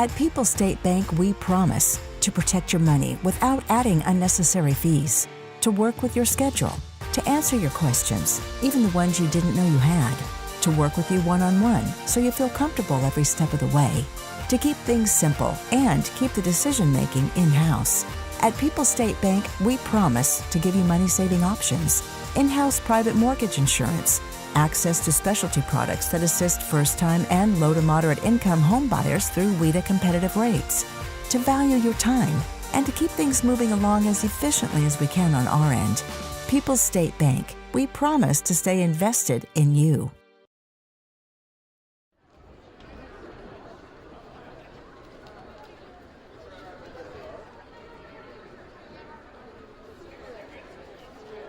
At People's State Bank, we promise to protect your money without adding unnecessary fees, to work with your schedule, to answer your questions, even the ones you didn't know you had, to work with you one-on-one so you feel comfortable every step of the way, to keep things simple and keep the decision-making in-house. At People's State Bank, we promise to give you money-saving options, in-house private mortgage insurance, access to specialty products that assist first-time and low to moderate income home buyers through WIDA competitive rates, to value your time, and to keep things moving along as efficiently as we can on our end. People's State Bank, we promise to stay invested in you.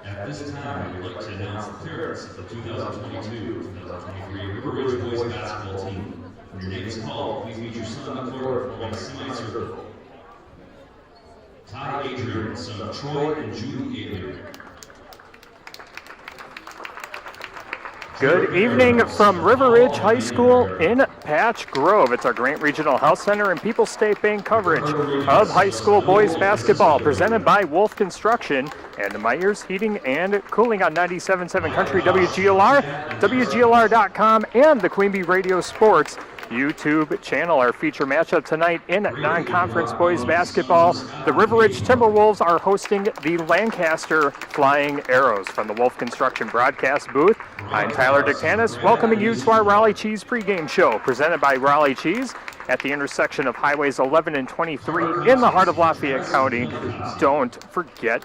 At this time, we'd like to announce the parents of the 2022-2023 River Ridge Boys Basketball Team. When your name is called, please meet your son on the court along a semicircle. Ty Adrian, son of Troy and Julie Adrian. Good evening from River Ridge High School in Patch Grove. It's our Grant Regional Health Center and People's State Bank coverage of high school boys basketball presented by Wolf Construction and Myers Heating and Cooling on 97.7 Country WGLR, WGLR.com, and the Queen Bee Radio Sports YouTube channel. Our feature matchup tonight in non-conference boys basketball. The River Ridge Timberwolves are hosting the Lancaster Flying Arrows from the Wolf Construction broadcast booth. I'm Tyler Dictanis, welcoming you to our Raleigh Cheese pregame show, presented by Raleigh Cheese at the intersection of Highways 11 and 23 in the heart of Lafayette County. Don't forget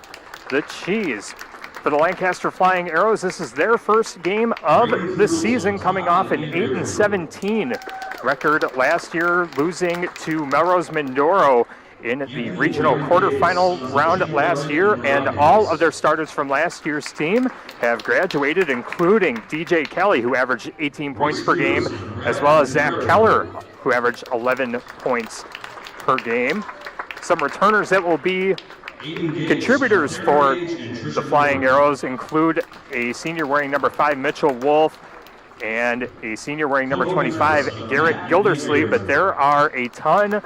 the cheese. For the Lancaster Flying Arrows, this is their first game of the season, coming off an 8-17 record last year, losing to Melrose Mindoro in the regional quarterfinal round last year, and all of their starters from last year's team have graduated, including DJ Kelly, who averaged 18 points per game, as well as Zach Keller, who averaged 11 points per game. Some returners that will be contributors for the Flying Arrows include a senior wearing number 5, Mitchell Wolf, and a senior wearing number 25, Garrett Gildersleeve, but there are a ton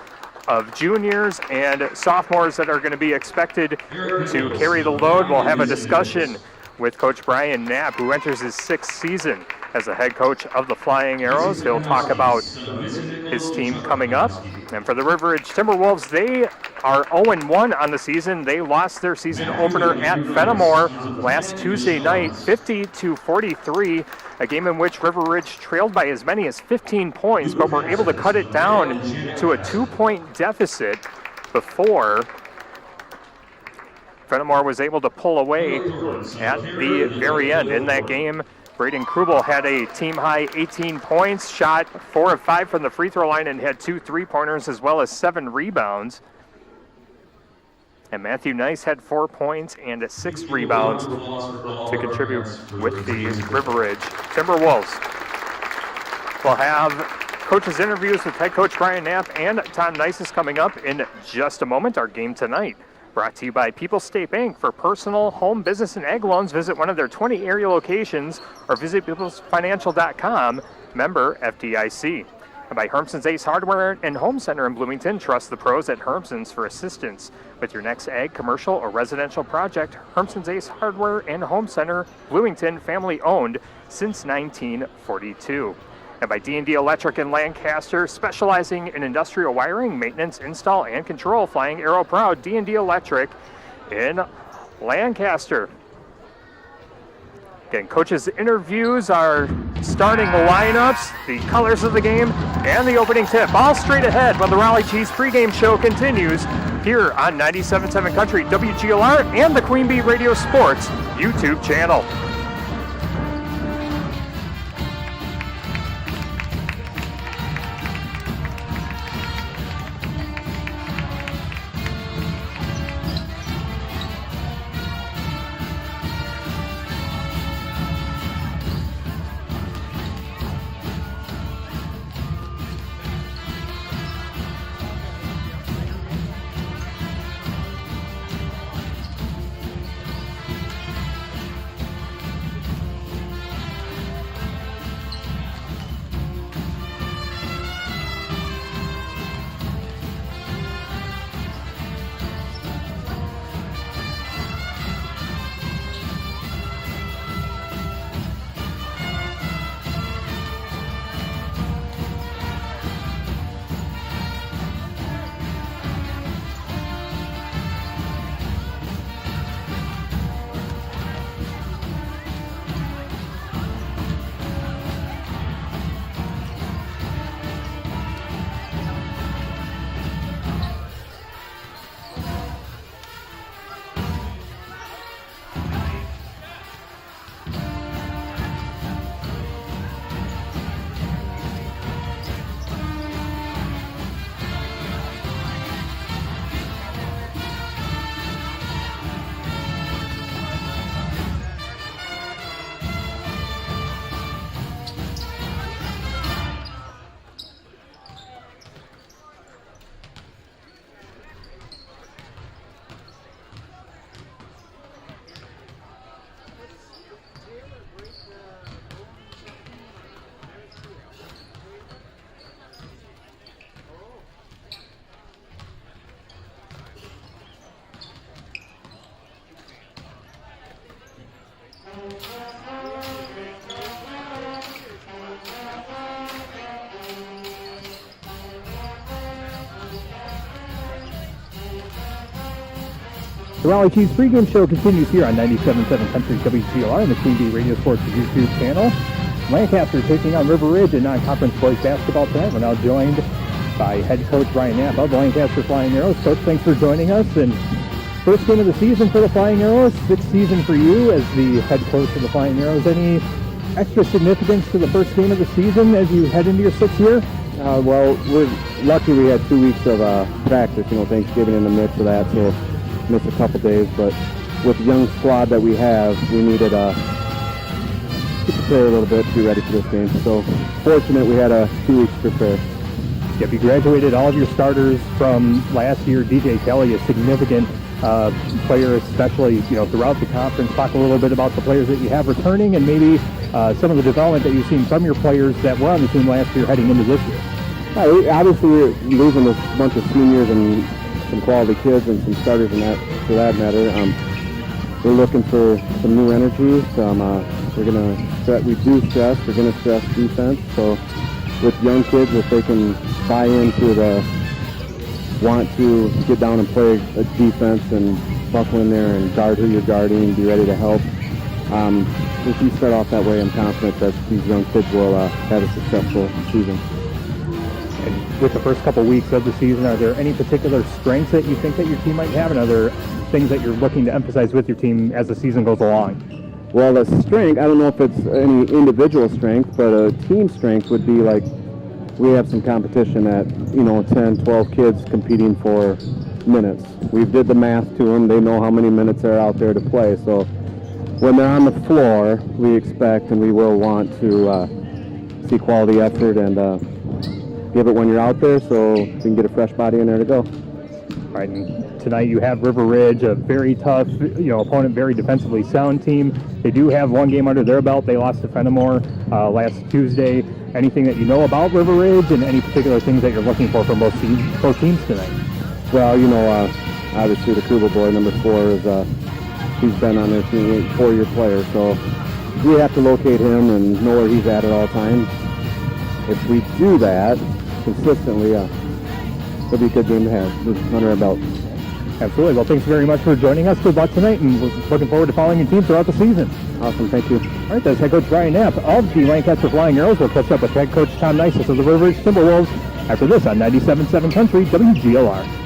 of juniors and sophomores that are going to be expected to carry the load. We'll have a discussion with Coach Brian Knapp, who enters his 6th season as the head coach of the Flying Arrows. He'll talk about his team coming up. And for the River Ridge Timberwolves, they are 0-1 on the season. They lost their season opener at Fenimore last Tuesday night, 50-43, a game in which River Ridge trailed by as many as 15 points, but were able to cut it down to a 2-point deficit before Fenimore was able to pull away at the very end. In that game, Braden Krubel had a team-high 18 points, shot 4 of 5 from the free throw line, and had 2 3-pointers as well as 7 rebounds. And Matthew Nice had 4 points and 6 rebounds to contribute with the River Ridge Timberwolves. We'll have coaches' interviews with head coach Brian Knapp and Tom Nice coming up in just a moment. Our game tonight brought to you by People's State Bank. For personal, home, business, and ag loans, visit one of their 20 area locations or visit peoplesfinancial.com, member FDIC. And by Hermson's Ace Hardware and Home Center in Bloomington. Trust the pros at Hermson's for assistance with your next ag, commercial, or residential project. Hermson's Ace Hardware and Home Center, Bloomington, family owned since 1942. And by D&D Electric in Lancaster, specializing in industrial wiring, maintenance, install, and control. Flying Arrow proud, D&D Electric in Lancaster. Again, coaches' interviews are starting the lineups, the colors of the game, and the opening tip. All straight ahead when the Raleigh Cheese pregame show continues here on 97.7 Country WGLR and the Queen Bee Radio Sports YouTube channel. The Raleigh Chiefs pregame show continues here on 97.7 Country WGLR and the Queen Bee Radio Sports YouTube channel. Lancaster taking on River Ridge in non-conference boys basketball tonight. We're now joined by head coach Ryan Knapp of the Lancaster Flying Arrows. Coach, thanks for joining us. And first game of the season for the Flying Arrows, sixth season for you as the head coach of the Flying Arrows. Any extra significance to the first game of the season as you head into your sixth year? Well, we're lucky we had 2 weeks of practice, Thanksgiving in the midst of that, so missed a couple days. But with the young squad that we have, we needed to prepare a little bit to be ready for this game. So fortunate we had 2 weeks to prepare. Yep, you graduated all of your starters from last year. DJ Kelly, a significant player, especially throughout the conference. Talk a little bit about the players that you have returning and maybe some of the development that you've seen from your players that were on the team last year heading into this year. Obviously, we're losing a bunch of seniors and some quality kids and some starters in that, for that matter. We're looking for some new energy. We're gonna we do stress. We're gonna stress defense. So with young kids, if they can buy into the want to get down and play a defense and buckle in there and guard who you're guarding, be ready to help. If you start off that way, I'm confident that these young kids will have a successful season. And with the first couple weeks of the season, are there any particular strengths that you think that your team might have, and other things that you're looking to emphasize with your team as the season goes along? Well, the strength, I don't know if it's any individual strength, but a team strength would be like we have some competition at, 10, 12 kids competing for minutes. We did the math to them. They know how many minutes they're out there to play. So when they're on the floor, we expect and we will want to see quality effort and give it when you're out there so you can get a fresh body in there to go. All right, and tonight you have River Ridge, a very tough, opponent, very defensively sound team. They do have one game under their belt. They lost to Fenimore last Tuesday. Anything that you know about River Ridge and any particular things that you're looking for from both teams tonight? Well, obviously the Kuba boy, number 4, is he's been on their team, 4-year player, so we have to locate him and know where he's at all times. If we do that consistently, it'll be a good game to have under our belt. Absolutely. Well, thanks very much for joining us. Good luck tonight, and we're looking forward to following your team throughout the season. Awesome. Thank you. All right, that's head coach Ryan Knapp of the Lancaster Flying Arrows. We'll catch up with head coach Tom Nisus of the River Ridge Timberwolves after this on 97.7 Country WGLR.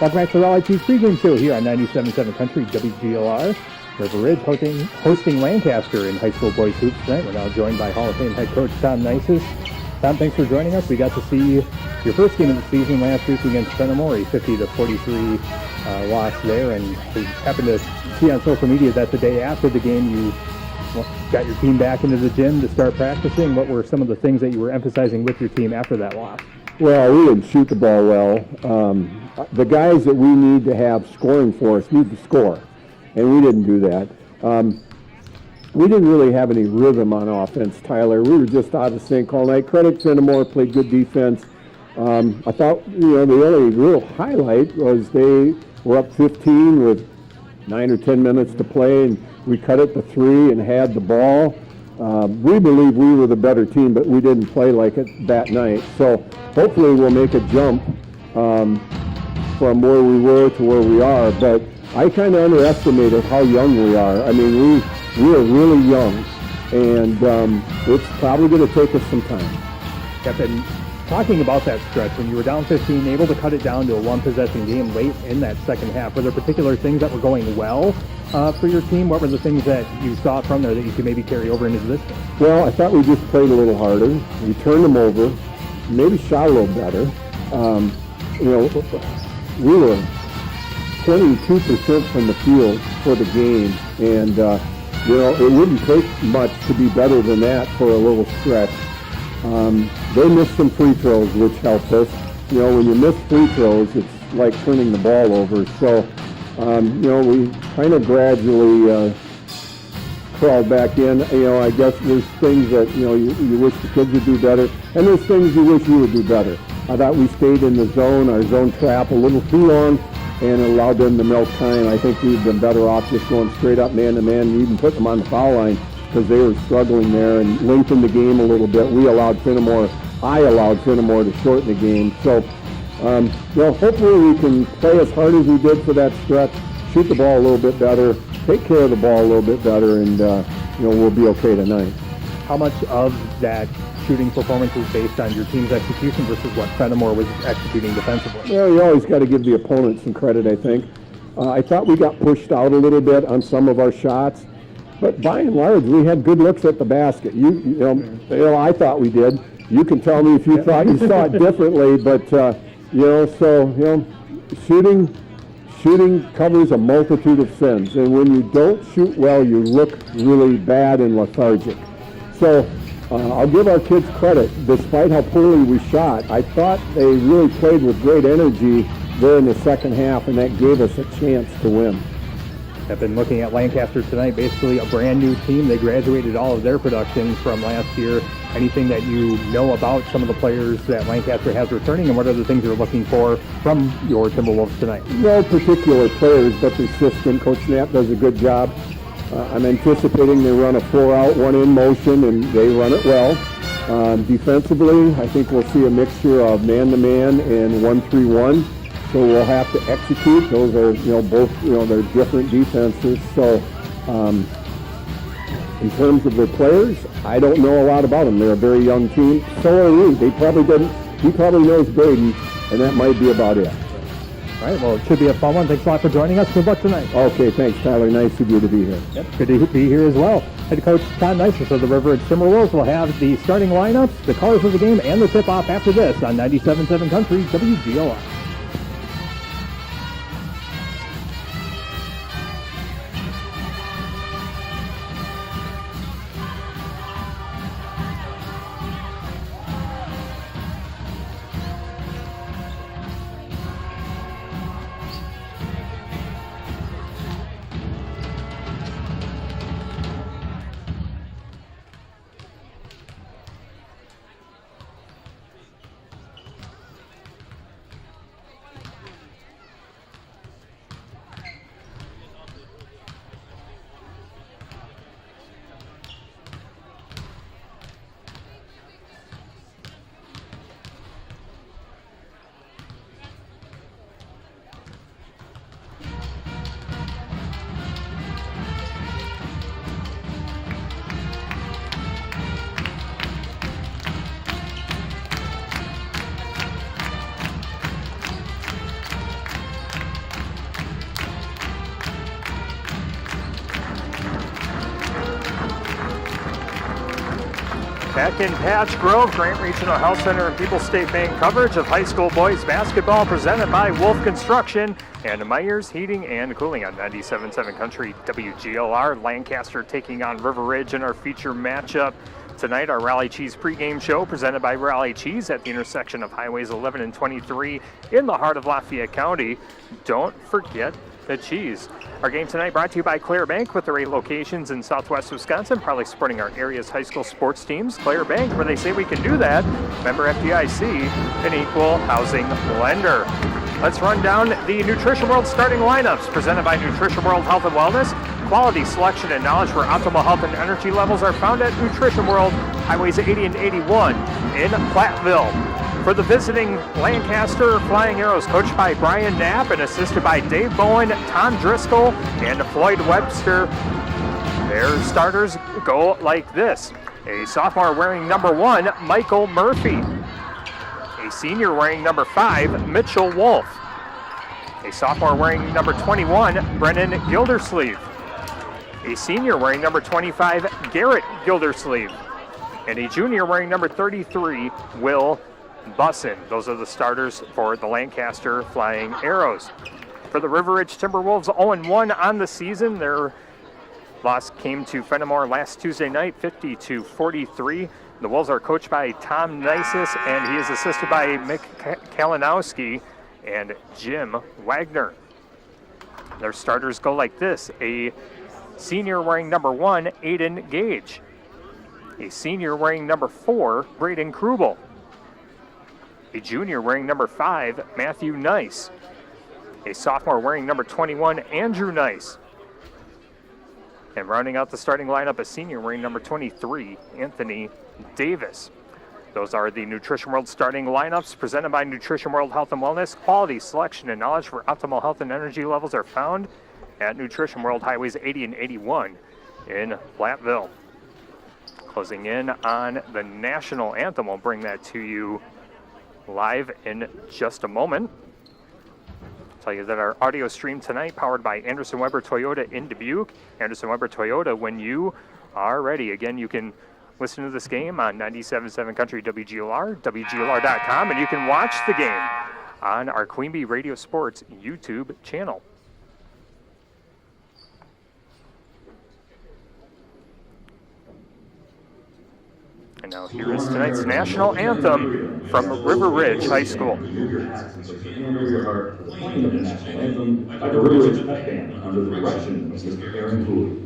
Welcome back to the LIT pregame show here on 97.7 Country WGLR. River Ridge hosting Lancaster in high school boys hoops tonight. We're now joined by Hall of Fame head coach Tom Nices. Tom, thanks for joining us. We got to see your first game of the season last week against Fenimore, a 50-43 loss there, and we happened to see on social media that the day after the game you got your team back into the gym to start practicing. What were some of the things that you were emphasizing with your team after that loss? Well, we didn't shoot the ball well. The guys that we need to have scoring for us need to score, and we didn't do that. We didn't really have any rhythm on offense, Tyler. We were just out of sync all night. Credit Fenimore, played good defense. I thought, the only real highlight was they were up 15 with 9 or 10 minutes to play, and we cut it to 3 and had the ball. We believe we were the better team, but we didn't play like it that night. So hopefully we'll make a jump from where we were to where we are. But I kind of underestimated how young we are. I mean, we are really young, and it's probably going to take us some time. Captain, talking about that stretch, when you were down 15, able to cut it down to a one-possession game late in that second half, were there particular things that were going well for your team? What were the things that you saw from there that you could maybe carry over into this game? Well, I thought we just played a little harder. We turned them over, maybe shot a little better. We were 22% from the field for the game, and it wouldn't take much to be better than that for a little stretch. They missed some free throws, which helped us. When you miss free throws, it's like turning the ball over. So, we kind of gradually crawled back in. I guess there's things that, you wish the kids would do better, and there's things you wish you would do better. I thought we stayed in the zone, our zone trap, a little too long, and allowed them to milk time. I think we've been better off just going straight up man-to-man and even putting them on the foul line because they were struggling there and lengthened the game a little bit. I allowed Fenimore to shorten the game. So, hopefully we can play as hard as we did for that stretch, shoot the ball a little bit better, take care of the ball a little bit better, and, we'll be okay tonight. How much of that shooting performance is based on your team's execution versus what Fenimore was executing defensively? Well, you always got to give the opponent some credit, I think. I thought we got pushed out a little bit on some of our shots, but by and large, we had good looks at the basket. I thought we did. You can tell me if you thought you saw it differently, but shooting covers a multitude of sins, and when you don't shoot well, you look really bad and lethargic. So I'll give our kids credit. Despite how poorly we shot, I thought they really played with great energy there in the second half, and that gave us a chance to win. I've been looking at Lancaster tonight, basically a brand new team. They graduated all of their production from last year. Anything that you know about some of the players that Lancaster has returning, and what are the things you're looking for from your Timberwolves tonight? No particular players, but the system. Coach Knapp does a good job. I'm anticipating they run a 4-out, 1-in motion, and they run it well. Defensively, I think we'll see a mixture of man-to-man and 1-3-1. So we'll have to execute. Those are, both, they're different defenses. So in terms of their players, I don't know a lot about them. They're a very young team. So are we. He probably knows Braden, and that might be about it. All right, well, it should be a fun one. Thanks a lot for joining us. Good luck tonight. Okay, thanks, Tyler. Nice of you to be here. Yep, good to be here as well. Head coach Tom Nices of the River Ridge Timberwolves will have the starting lineups, the colors of the game, and the tip-off after this on 97.7 Country WGLR. Back in Patch Grove, Grant Regional Health Center and People's State Bank coverage of high school boys basketball presented by Wolf Construction and Myers Heating and Cooling on 97.7 Country WGLR. Lancaster taking on River Ridge in our feature matchup tonight. Our Rally Cheese pregame show presented by Rally Cheese at the intersection of Highways 11 and 23 in the heart of Lafayette County. Don't forget the cheese. Our game tonight brought to you by Clare Bank with their 8 locations in southwest Wisconsin, proudly supporting our area's high school sports teams. Clare Bank, where they say we can do that. Member FDIC, an equal housing lender. Let's run down the Nutrition World starting lineups presented by Nutrition World Health and Wellness. Quality selection and knowledge where optimal health and energy levels are found at Nutrition World, Highways 80 and 81 in Platteville. For the visiting Lancaster Flying Arrows, coached by Brian Knapp and assisted by Dave Bowen, Tom Driscoll, and Floyd Webster, their starters go like this. A sophomore wearing number 1, Michael Murphy. A senior wearing number 5, Mitchell Wolf. A sophomore wearing number 21, Brennan Gildersleeve. A senior wearing number 25, Garrett Gildersleeve. And a junior wearing number 33, Will Bussin. Those are the starters for the Lancaster Flying Arrows. For the River Ridge Timberwolves, 0-1 on the season. Their loss came to Fenimore last Tuesday night, 50-43. The Wolves are coached by Tom Nisus, and he is assisted by Mick Kalinowski and Jim Wagner. Their starters go like this. A senior wearing number 1, Aiden Gage. A senior wearing number 4, Braden Krubel. A junior wearing number 5, Matthew Nice. A sophomore wearing number 21, Andrew Nice. And rounding out the starting lineup, a senior wearing number 23, Anthony Davis. Those are the Nutrition World starting lineups presented by Nutrition World Health and Wellness. Quality selection and knowledge where optimal health and energy levels are found at Nutrition World, Highways 80 and 81 in Platteville. Closing in on the national anthem. We'll bring that to you live in just a moment. Tell you that our audio stream tonight powered by Anderson Weber Toyota in Dubuque. Anderson Weber Toyota, when you are ready. Again, you can listen to this game on 97.7 Country WGLR, WGLR.com, and you can watch the game on our Queen Bee Radio Sports YouTube channel. And now here is tonight's national anthem from River Ridge High School. The national anthem by the River Ridge Pep Band under the direction of Mr. Aaron Cooley.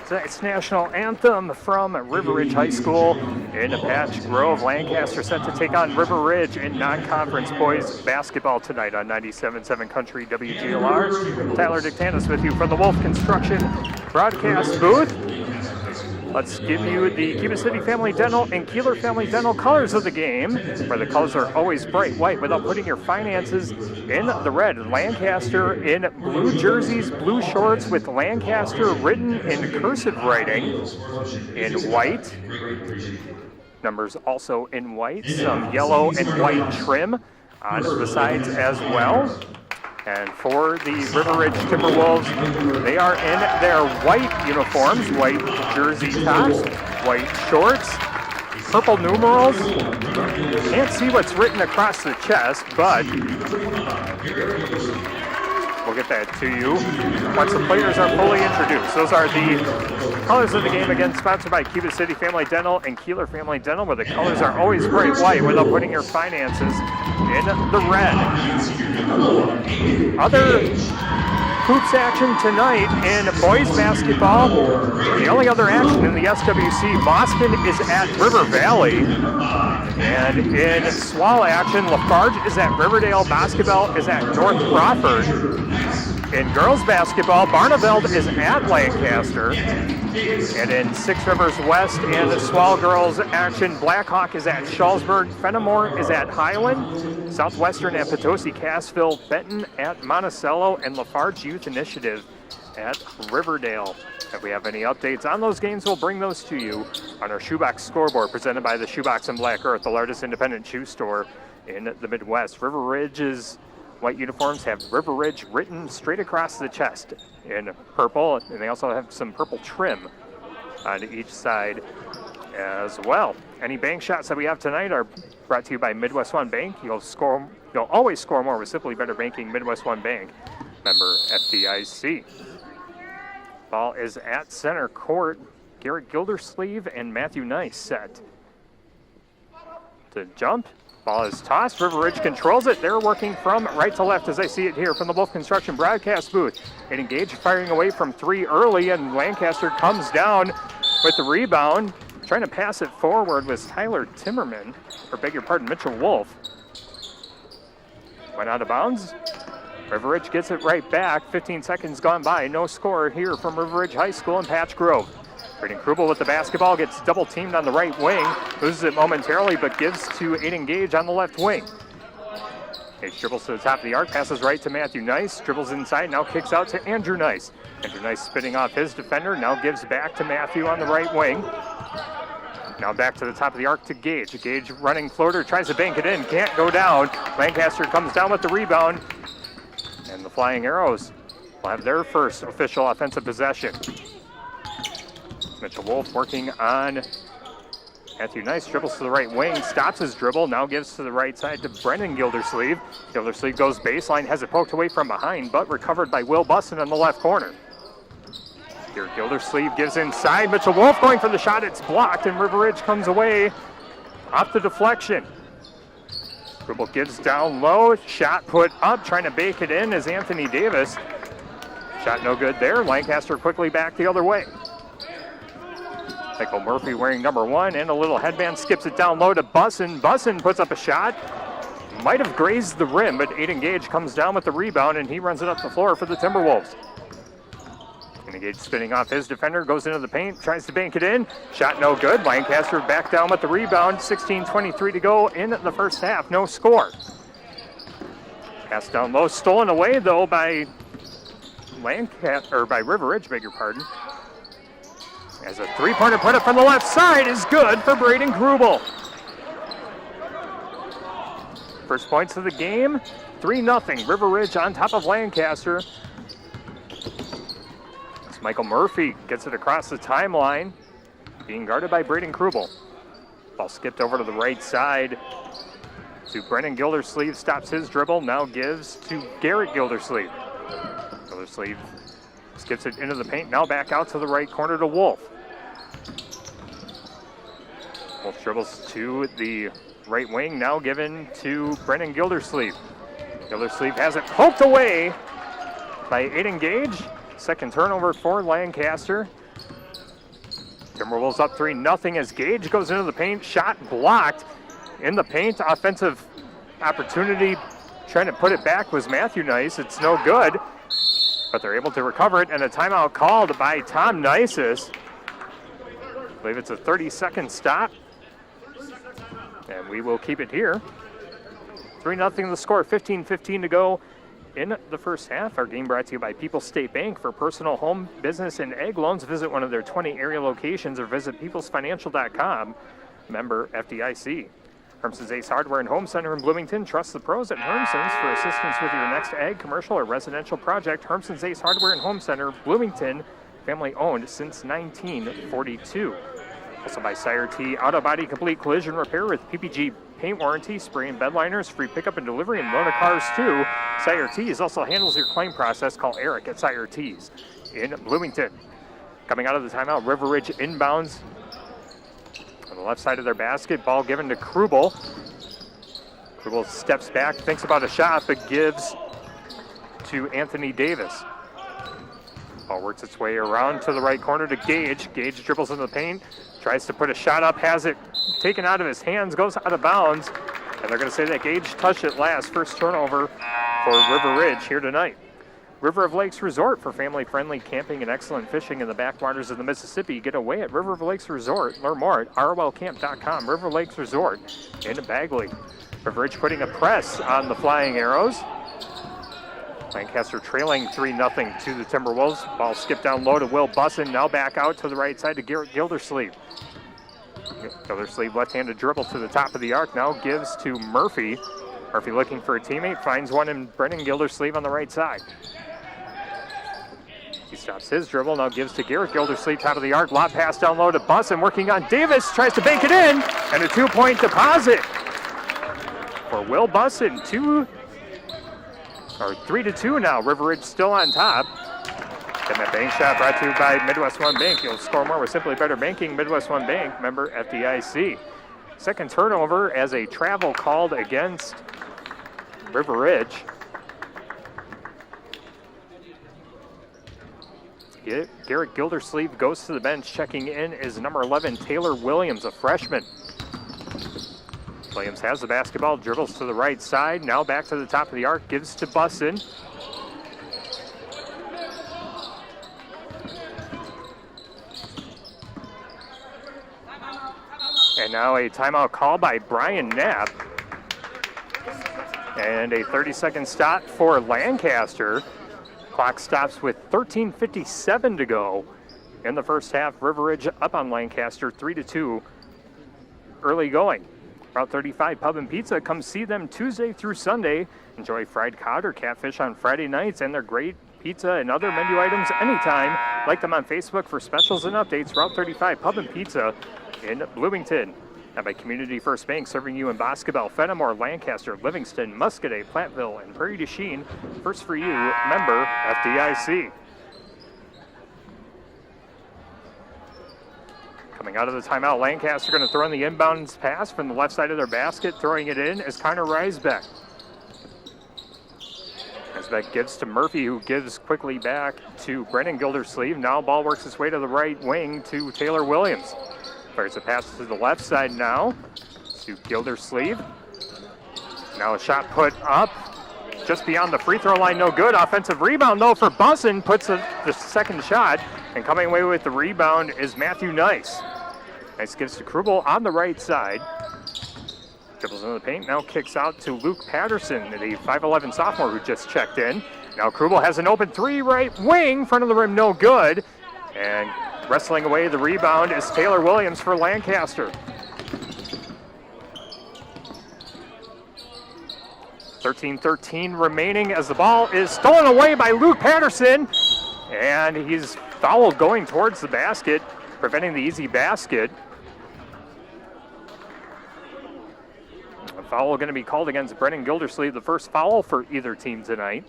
Tonight's national anthem from River Ridge High School in Patch Grove. Lancaster set to take on River Ridge in non-conference boys basketball tonight on 97.7 Country WGLR. Tyler Dictanis with you from the Wolf Construction broadcast booth. Let's give you the Cuba City Family Dental and Keeler Family Dental colors of the game, where the colors are always bright white without putting your finances in the red. Lancaster in blue jerseys, blue shorts with Lancaster written in cursive writing in white. Numbers also in white, some yellow and white trim on the sides as well. And for the River Ridge Timberwolves, they are in their white uniforms, white jersey tops, white shorts, purple numerals. Can't see what's written across the chest, but we'll get that to you once the players are fully introduced. Those are the colors of the game, again sponsored by Cuba City Family Dental and Keeler Family Dental, where the colors are always bright white without putting your finances in the red. Other hoops action tonight in boys basketball. The only other action in the SWC, Boston is at River Valley. And in SWAL action, Lafarge is at Riverdale, Basketball is at North Crawford. In girls basketball, Barneveld is at Lancaster. And in Six Rivers West and the SWAL girls action, Blackhawk is at Shalsburg, Fenimore is at Highland, Southwestern at Potosi, Cassville, Benton at Monticello, and Lafarge Youth Initiative at Riverdale. If we have any updates on those games, we'll bring those to you on our Shoebox scoreboard presented by the Shoebox and Black Earth, the largest independent shoe store in the Midwest. River Ridge's white uniforms have River Ridge written straight across the chest in purple, and they also have some purple trim on each side as well. Any bank shots that we have tonight are brought to you by Midwest One Bank. You'll always score more with Simply Better Banking. Midwest One Bank, member FDIC. Ball is at center court. Garrett Gildersleeve and Matthew Nice set to jump. Ball is tossed. River Ridge controls it. They're working from right to left as I see it here from the Wolf Construction broadcast booth. And Engage firing away from three early, and Lancaster comes down with the rebound. Trying to pass it forward was Tyler Timmerman, or beg your pardon, Mitchell Wolf. Went out of bounds. River Ridge gets it right back. 15 seconds gone by. No score here from River Ridge High School in Patch Grove. Braden Krubel with the basketball, gets double teamed on the right wing. Loses it momentarily, but gives to Aiden Gage on the left wing. Gage dribbles to the top of the arc, passes right to Matthew Nice, dribbles inside, now kicks out to Andrew Nice. Andrew Nice spinning off his defender, now gives back to Matthew on the right wing. Now back to the top of the arc to Gage. Gage running floater, tries to bank it in, can't go down. Lancaster comes down with the rebound. And the Flying Arrows will have their first official offensive possession. Mitchell Wolf working on Matthew Nice, dribbles to the right wing, stops his dribble, now gives to the right side to Brendan Gildersleeve. Gildersleeve goes baseline, has it poked away from behind, but recovered by Will Busson in the left corner. Here Gildersleeve gives inside, Mitchell Wolf going for the shot, it's blocked, and River Ridge comes away off the deflection. Krubel gives down low, shot put up, trying to bake it in as Anthony Davis. Shot no good there, Lancaster quickly back the other way. Michael Murphy wearing number 1 and a little headband, skips it down low to Bussin. Bussin puts up a shot, might have grazed the rim, but Aiden Gage comes down with the rebound and he runs it up the floor for the Timberwolves. Aiden Gage spinning off his defender, goes into the paint, tries to bank it in, shot no good. Lancaster back down with the rebound, 16:23 to go in the first half, no score. Pass down low, stolen away though by River Ridge, beg your pardon. As a three-pointer put up from the left side is good for Braden Krubel. First points of the game, 3-0. River Ridge on top of Lancaster. As Michael Murphy gets it across the timeline, being guarded by Braden Krubel. Ball skipped over to the right side to Brennan Gildersleeve, stops his dribble, now gives to Garrett Gildersleeve. Gildersleeve skips it into the paint, now back out to the right corner to Wolf. Wolf dribbles to the right wing, now given to Brennan Gildersleeve. Gildersleeve has it poked away by Aiden Gage. Second turnover for Lancaster. Timberwolves up 3-0 as Gage goes into the paint, shot blocked in the paint. Offensive opportunity, trying to put it back was Matthew Nice. It's no good, but they're able to recover it, and a timeout called by Tom Nices. I believe it's a 30-second stop, and we will keep it here. 3-0 the score, 15:15 to go in the first half. Our game brought to you by People's State Bank. For personal, home, business, and ag loans, visit one of their 20 area locations or visit peoplesfinancial.com. Member FDIC. Hermson's Ace Hardware and Home Center in Bloomington. Trust the pros at Hermson's for assistance with your next ag, commercial, or residential project. Hermson's Ace Hardware and Home Center, Bloomington, family owned since 1942. Also by Sire T Auto Body Complete Collision Repair with PPG paint warranty, spray and bed liners, free pickup and delivery, and loaner cars too. Sire T's also handles your claim process. Call Eric at Sire T's in Bloomington. Coming out of the timeout, River Ridge inbounds on the left side of their basket. Ball given to Krubel. Krubel steps back, thinks about a shot, but gives to Anthony Davis. Ball works its way around to the right corner to Gage. Gage dribbles into the paint, tries to put a shot up, has it taken out of his hands, goes out of bounds, and they're going to say that Gage touched it last. First turnover for River Ridge here tonight. River of Lakes Resort for family-friendly camping and excellent fishing in the backwaters of the Mississippi. Get away at River of Lakes Resort. Learn more at rolcamp.com. River Lakes Resort in Bagley. River Ridge putting a press on the Flying Arrows. Lancaster trailing 3-0 to the Timberwolves. Ball skipped down low to Will Bussin. Now back out to the right side to Garrett Gildersleeve. Gildersleeve left-handed dribble to the top of the arc. Now gives to Murphy. Murphy looking for a teammate. Finds one in Brennan Gildersleeve on the right side. He stops his dribble. Now gives to Garrett Gildersleeve. Top of the arc. Lob pass down low to Bussin. Working on Davis. Tries to bank it in. And a 2-point deposit for Will Bussin. 3-2 now. River Ridge still on top. And that bank shot brought to you by Midwest One Bank. You'll score more with Simply Better Banking. Midwest One Bank, member FDIC. Second turnover as a travel called against River Ridge. Garrett Gildersleeve goes to the bench. Checking in is number 11, Taylor Williams, a freshman. Williams has the basketball, dribbles to the right side. Now back to the top of the arc, gives to Bussin. And now a timeout call by Brian Knapp. And a 30-second stop for Lancaster. Clock stops with 13:57 to go in the first half. River Ridge up on Lancaster 3-2 early going. Route 35 Pub and Pizza. Come see them Tuesday through Sunday. Enjoy fried cod or catfish on Friday nights and their great pizza and other menu items anytime. Like them on Facebook for specials and updates. Route 35 Pub and Pizza in Bloomington. And by Community First Bank, serving you in Boscobel, Fenimore, Lancaster, Livingston, Muscadet, Platteville, and Prairie du Chien. First for you, member FDIC. Coming out of the timeout, Lancaster going to throw in the inbounds pass from the left side of their basket. Throwing it in is Connor Reisbeck. Reisbeck gives to Murphy, who gives quickly back to Brennan Gildersleeve. Now ball works its way to the right wing to Taylor Williams. Fires a pass to the left side now to Gildersleeve. Now a shot put up just beyond the free throw line, no good. Offensive rebound though for Bussin, puts the second shot, and coming away with the rebound is Matthew Nice. Nice gives to Krubel on the right side. Dribbles into the paint, now kicks out to Luke Patterson, the 5'11 sophomore who just checked in. Now Krubel has an open three right wing, front of the rim, no good. And wrestling away the rebound is Taylor Williams for Lancaster. 13-13 remaining as the ball is stolen away by Luke Patterson. And he's fouled going towards the basket, preventing the easy basket. A foul going to be called against Brennan Gildersleeve, the first foul for either team tonight.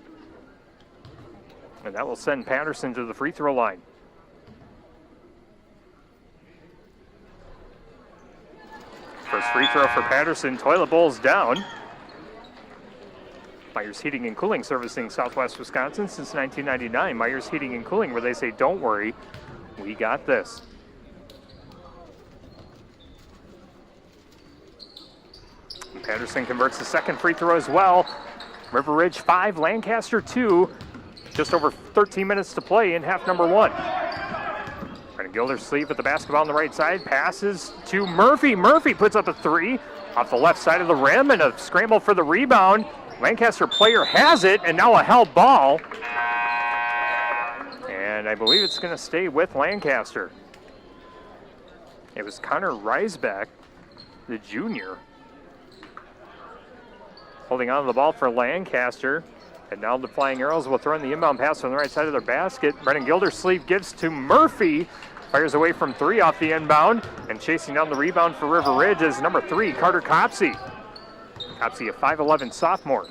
And that will send Patterson to the free throw line. First free throw for Patterson. Toilet bowl's down. Myers Heating and Cooling, servicing Southwest Wisconsin since 1999. Myers Heating and Cooling, where they say, don't worry, we got this. And Patterson converts the second free throw as well. River Ridge 5, Lancaster 2. Just over 13 minutes to play in half number 1. Brennan Gildersleeve with the basketball on the right side. Passes to Murphy. Murphy puts up a three off the left side of the rim, and a scramble for the rebound. Lancaster player has it, and now a held ball. And I believe it's going to stay with Lancaster. It was Connor Reisbeck, the junior, holding on to the ball for Lancaster. And now the Flying Arrows will throw in the inbound pass on the right side of their basket. Brennan Gildersleeve gives to Murphy, Fires away from 3 off the inbound, and chasing down the rebound for River Ridge is number 3, Carter Copsey. Copsey, a 5'11 sophomore.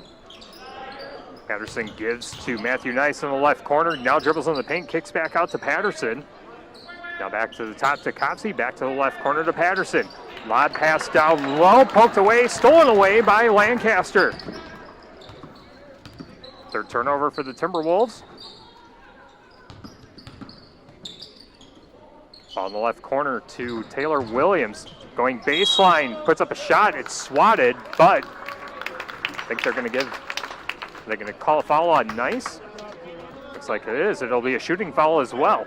Patterson gives to Matthew Nice in the left corner. Now dribbles in the paint, kicks back out to Patterson. Now back to the top to Copsey, back to the left corner to Patterson. Lob pass down low, poked away, stolen away by Lancaster. Third turnover for the Timberwolves. Ball in the left corner to Taylor Williams. Going baseline, puts up a shot. It's swatted, but I think they're going to call a foul on Nice. Looks like it is. It'll be a shooting foul as well.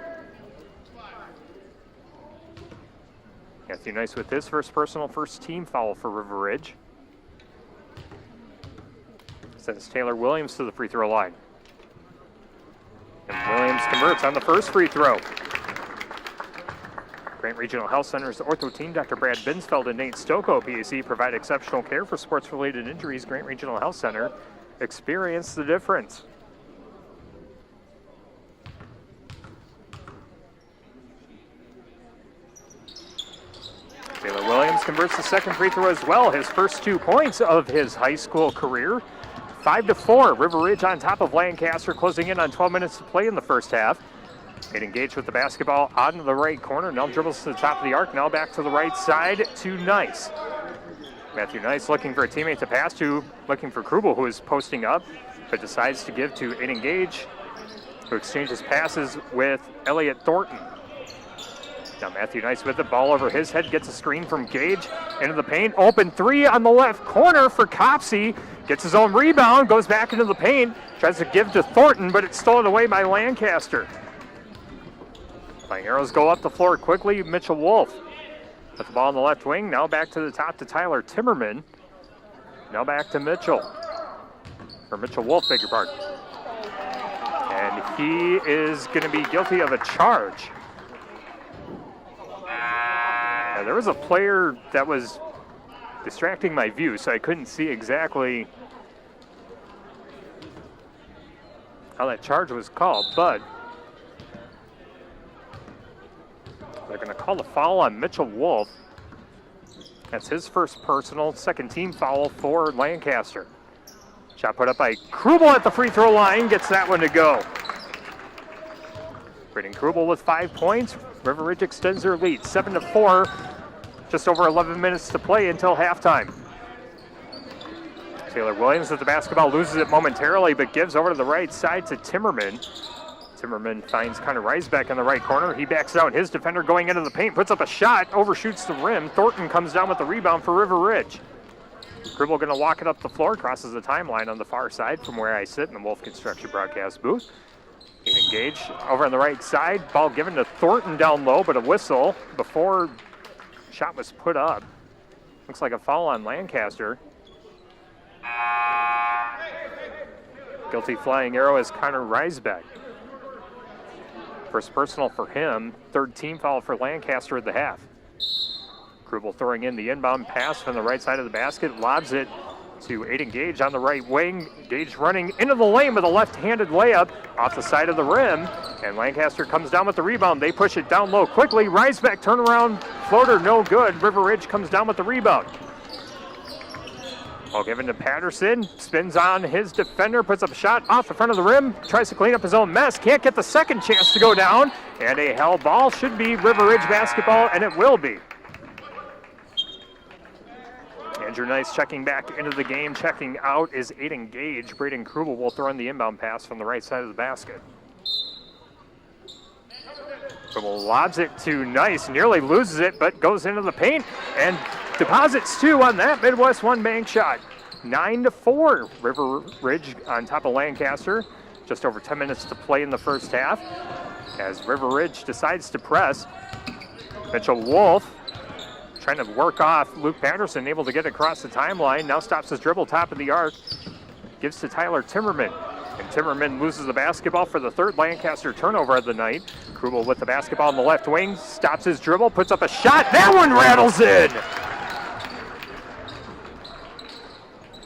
Matthew Nice with his first personal, first team foul for River Ridge. Sends Taylor Williams to the free throw line. And Williams converts on the first free throw. Grant Regional Health Center's ortho team, Dr. Brad Binsfeld and Nate Stocco, PAC, provide exceptional care for sports-related injuries. Grant Regional Health Center, experience the difference. Taylor Williams converts the second free throw as well, his first 2 points of his high school career. 5-4, River Ridge on top of Lancaster, closing in on 12 minutes to play in the first half. It engaged with the basketball on the right corner. Now dribbles to the top of the arc. Now back to the right side to Nice. Matthew Nice looking for a teammate to pass to, looking for Krubel, who is posting up, but decides to give to Aiden Gage, who exchanges passes with Elliott Thornton. Now Matthew Nice with the ball over his head, gets a screen from Gage into the paint. Open 3 on the left corner for Copsey. Gets his own rebound, goes back into the paint, tries to give to Thornton, but it's stolen away by Lancaster. Flying arrows go up the floor quickly. Mitchell Wolf with the ball on the left wing. Now back to the top to Tyler Timmerman. Now back to Mitchell. Or Mitchell Wolf, beg your pardon. And he is going to be guilty of a charge. Now, there was a player that was distracting my view, so I couldn't see exactly how that charge was called, but they're going to call a foul on Mitchell Wolf. That's his first personal, second team foul for Lancaster. Shot put up by Krubel at the free throw line, gets that one to go. Braden Krubel with 5 points. River Ridge extends their lead, 7-4. Just over 11 minutes to play until halftime. Taylor Williams with the basketball, loses it momentarily, but gives over to the right side to Timmerman. Timmerman finds Connor Reisbeck in the right corner. He backs out. His defender going into the paint, puts up a shot, overshoots the rim. Thornton comes down with the rebound for River Ridge. Gribble going to walk it up the floor, crosses the timeline on the far side from where I sit in the Wolf Construction broadcast booth. Aiden Gage over on the right side. Ball given to Thornton down low, but a whistle before shot was put up. Looks like a foul on Lancaster. Guilty flying arrow is Connor Reisbeck. First personal for him, third team foul for Lancaster at the half. Krubel throwing in the inbound pass from the right side of the basket, lobs it to Aiden Gage on the right wing. Gage running into the lane with a left-handed layup off the side of the rim, and Lancaster comes down with the rebound. They push it down low quickly. Reisbeck turnaround floater, no good. River Ridge comes down with the rebound. Ball given to Patterson, spins on his defender, puts up a shot off the front of the rim, tries to clean up his own mess, can't get the second chance to go down, and a held ball. Should be River Ridge basketball, and it will be. Andrew Nice checking back into the game. Checking out is Aiden Gage. Braden Krubel will throw in the inbound pass from the right side of the basket. Krubel lobs it to Nice, nearly loses it, but goes into the paint and deposits 2 on that Midwest One bank shot. 9-4, River Ridge on top of Lancaster. Just over 10 minutes to play in the first half. As River Ridge decides to press, Mitchell Wolf trying to work off Luke Patterson, able to get across the timeline. Now stops his dribble, top of the arc. Gives to Tyler Timmerman. And Timmerman loses the basketball for the third Lancaster turnover of the night. Krubel with the basketball on the left wing, stops his dribble, puts up a shot. That one rattles in!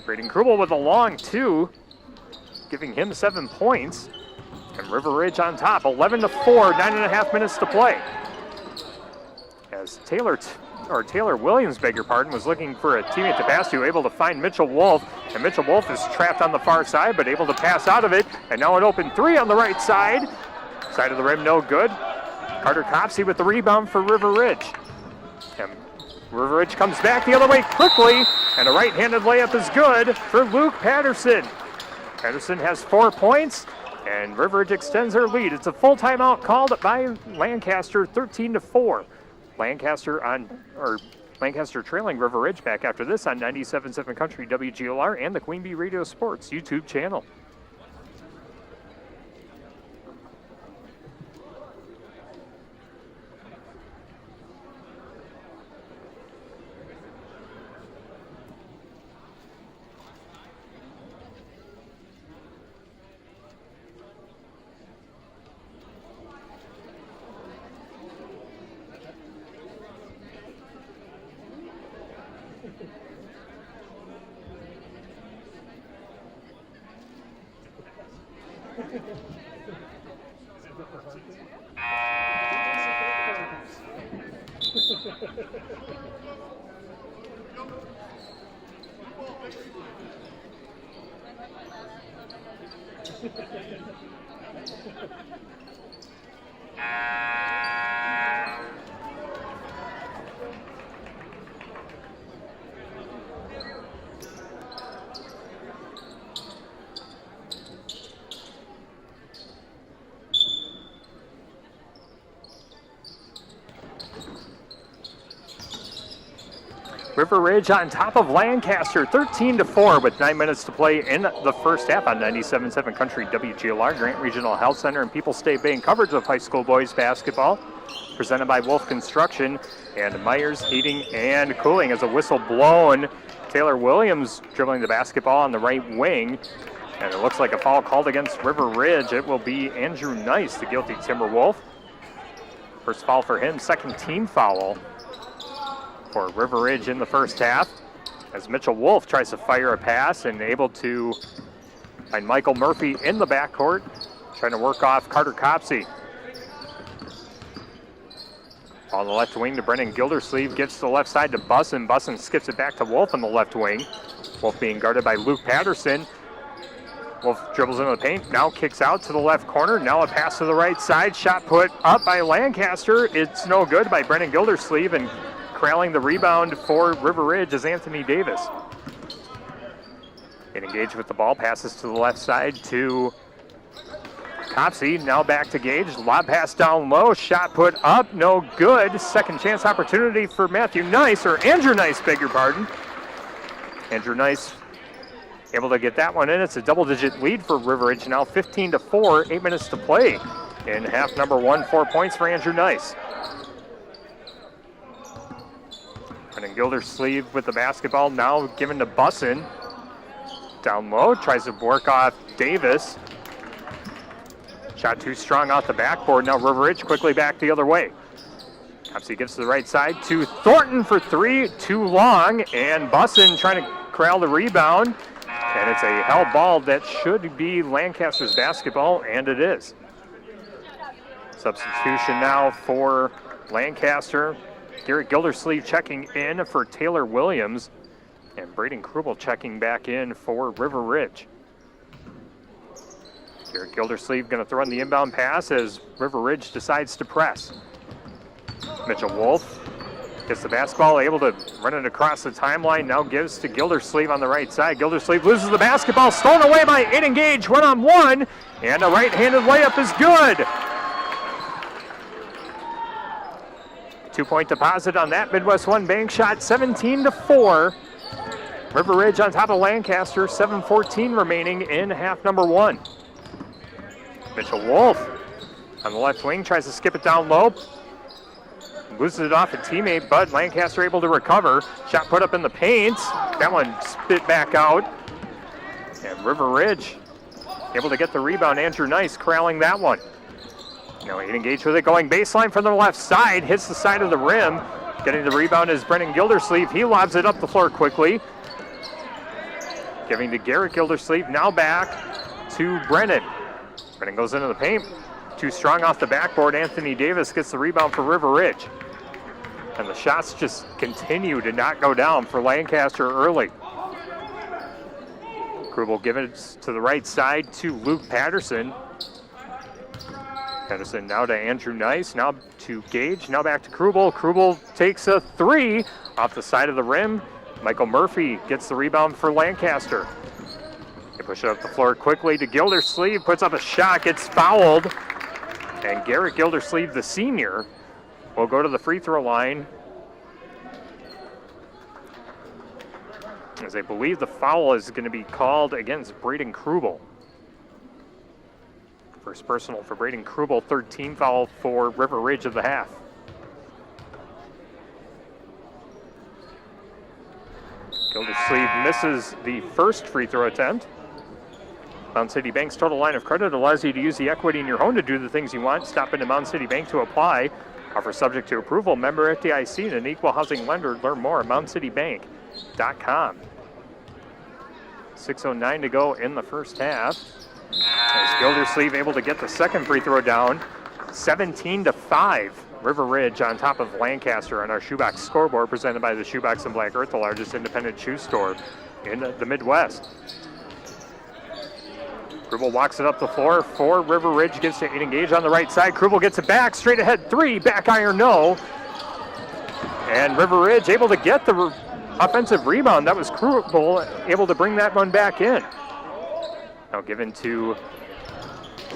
Braden Krubel with a long 2, giving him 7 points. And River Ridge on top, 11-4, 9.5 minutes to play. Taylor Williams, beg your pardon, was looking for a teammate to pass to, able to find Mitchell Wolf, and Mitchell Wolf is trapped on the far side, but able to pass out of it, and now an open three on the right side. Side of the rim, no good. Carter Copsey with the rebound for River Ridge. And River Ridge comes back the other way quickly, and a right-handed layup is good for Luke Patterson. Patterson has 4 points, and River Ridge extends their lead. It's a full timeout called by Lancaster, 13-4. Lancaster trailing River Ridge back after this on 97.7 Country WGLR and the Queen Bee Radio Sports YouTube channel. River Ridge on top of Lancaster, 13-4 with 9 minutes to play in the first half on 97.7 Country WGLR, Grant Regional Health Center and People's State Bank coverage of high school boys basketball, presented by Wolf Construction and Myers Heating and Cooling. As a whistle blown, Taylor Williams dribbling the basketball on the right wing, and it looks like a foul called against River Ridge. It will be Andrew Nice, the guilty Timberwolf. First foul for him, second team foul for River Ridge in the first half, as Mitchell Wolf tries to fire a pass and able to find Michael Murphy in the backcourt, trying to work off Carter Copsey. On the left wing to Brennan Gildersleeve, gets to the left side to Bussin. Bussin skips it back to Wolf on the left wing. Wolf being guarded by Luke Patterson. Wolf dribbles into the paint, now kicks out to the left corner. Now a pass to the right side, shot put up by Lancaster. It's no good by Brennan Gildersleeve, and corralling the rebound for River Ridge is Anthony Davis. And engaged with the ball, passes to the left side to Copsey, now back to Gage, lob pass down low, shot put up, no good. Second chance opportunity for Andrew Nice, beg your pardon. Andrew Nice able to get that one in. It's a double-digit lead for River Ridge now, 15-4, 8 minutes to play in half number one. 4 points for Andrew Nice. And Gildersleeve with the basketball, now given to Bussin. Down low, tries to work off Davis. Shot too strong off the backboard. Now River Ridge quickly back the other way. Copsey gives to the right side to Thornton for three, too long, and Bussin trying to corral the rebound. And it's a held ball that should be Lancaster's basketball, and it is. Substitution now for Lancaster. Garrett Gildersleeve checking in for Taylor Williams, and Braden Krubel checking back in for River Ridge. Garrett Gildersleeve going to throw in the inbound pass as River Ridge decides to press. Mitchell Wolf gets the basketball, able to run it across the timeline, now gives to Gildersleeve on the right side. Gildersleeve loses the basketball, stolen away by Aiden Gage, one-on-one, and a right-handed layup is good. 2-point deposit on that Midwest One bank shot, 17-4. River Ridge on top of Lancaster, 7:14 remaining in half number one. Mitchell Wolf on the left wing tries to skip it down low. Loses it off a teammate, but Lancaster able to recover. Shot put up in the paint. That one spit back out. And River Ridge able to get the rebound. Andrew Nice corralling that one. Now he engaged with it, going baseline from the left side, hits the side of the rim. Getting the rebound is Brennan Gildersleeve. He lobs it up the floor quickly. Giving to Garrett Gildersleeve, now back to Brennan. Brennan goes into the paint. Too strong off the backboard. Anthony Davis gets the rebound for River Ridge. And the shots just continue to not go down for Lancaster early. Krubel giving it to the right side to Luke Patterson. Patterson now to Andrew Nice, now to Gage, now back to Krubel. Krubel takes a three off the side of the rim. Michael Murphy gets the rebound for Lancaster. They push it up the floor quickly to Gildersleeve, puts up a shot, gets fouled. And Garrett Gildersleeve, the senior, will go to the free throw line, as I believe the foul is going to be called against Braden Krubel. First personal for Braden Krubel, third team foul for River Ridge of the half. Gildersleeve misses the first free throw attempt. Mountain City Bank's total line of credit allows you to use the equity in your home to do the things you want. Stop into Mountain City Bank to apply. Offer subject to approval. Member FDIC and an equal housing lender. Learn more at mountaincitybank.com. 6:09 to go in the first half. As Gildersleeve able to get the second free throw down. 17-5. River Ridge on top of Lancaster on our Shoebox scoreboard, presented by the Shoebox and Black Earth, the largest independent shoe store in the Midwest. Krubel walks it up the floor for River Ridge, gets to Aiden Gage on the right side. Krubel gets it back, straight ahead three, back iron no. And River Ridge able to get the offensive rebound. That was Krubel able to bring that one back in. Now given to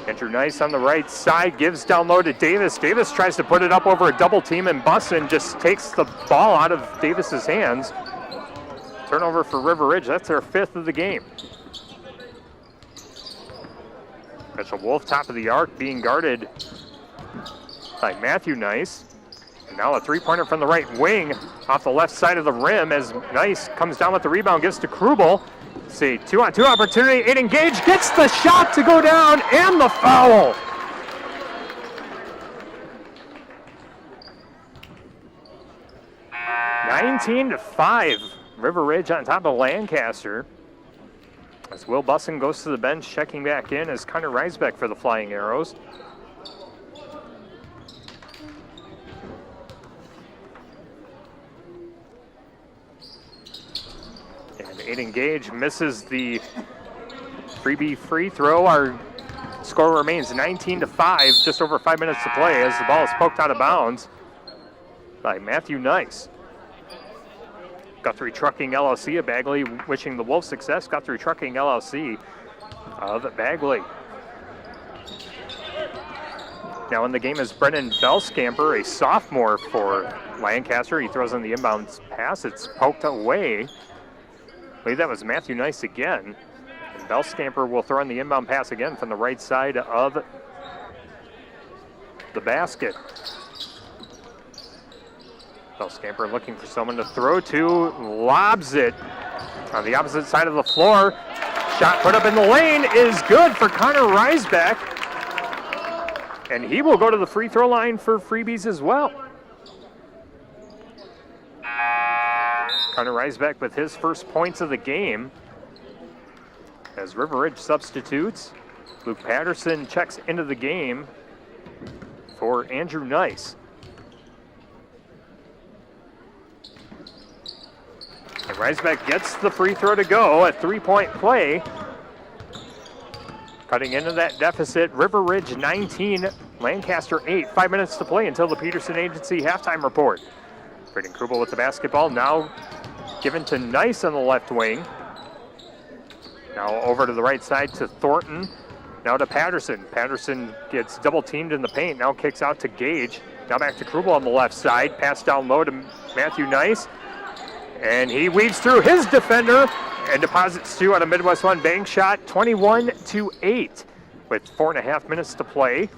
Andrew Nice on the right side, gives down low to Davis. Davis tries to put it up over a double team, and Bussin just takes the ball out of Davis's hands. Turnover for River Ridge. That's their fifth of the game. Mitchell Wolf, top of the arc, being guarded by Matthew Nice. And now a three-pointer from the right wing off the left side of the rim as Nice comes down with the rebound, gets to Krubel. See, 2-on-2 opportunity. Aiden Gage gets the shot to go down and the foul. (19-5). River Ridge on top of Lancaster. As Will Bussin goes to the bench, checking back in as Connor Reisbeck for the Flying Arrows. And Aiden Gage misses the freebie free throw. Our score remains 19-5, just over 5 minutes to play as the ball is poked out of bounds by Matthew Nice. Guthrie Trucking LLC of Bagley wishing the Wolves success. Guthrie Trucking LLC of Bagley. Now in the game is Brennan Belscamper, a sophomore for Lancaster. He throws in the inbounds pass. It's poked away. I believe that was Matthew Nice again. And Belscamper will throw in the inbound pass again from the right side of the basket. Belscamper looking for someone to throw to, lobs it on the opposite side of the floor. Shot put up in the lane is good for Connor Reisbeck. And he will go to the free throw line for freebies as well. Connor Reisbeck with his first points of the game. As River Ridge substitutes, Luke Patterson checks into the game for Andrew Nice. And Reisbeck gets the free throw to go, a three-point play. Cutting into that deficit, River Ridge 19, Lancaster 8. 5 minutes to play until the Peterson Agency halftime report. Braden Krubel with the basketball, now given to Nice on the left wing. Now over to the right side to Thornton, now to Patterson. Patterson gets double teamed in the paint, now kicks out to Gage. Now back to Krubel on the left side, pass down low to Matthew Nice. And he weaves through his defender and deposits two on a Midwest One bank shot, 21-8, with 4.5 minutes to play.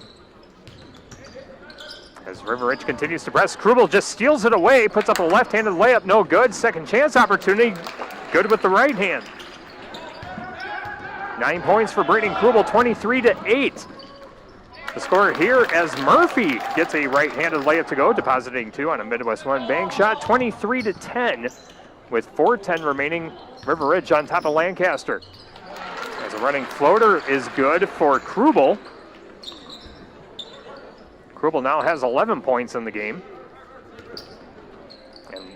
As River Ridge continues to press, Krubel just steals it away, puts up a left-handed layup, no good. Second chance opportunity, good with the right hand. 9 points for Braden Krubel, 23-8. The score here as Murphy gets a right-handed layup to go, depositing two on a Midwest One bank shot, 23-10, with 4:10 remaining. River Ridge on top of Lancaster. As a running floater is good for Krubel. Krubel now has 11 points in the game.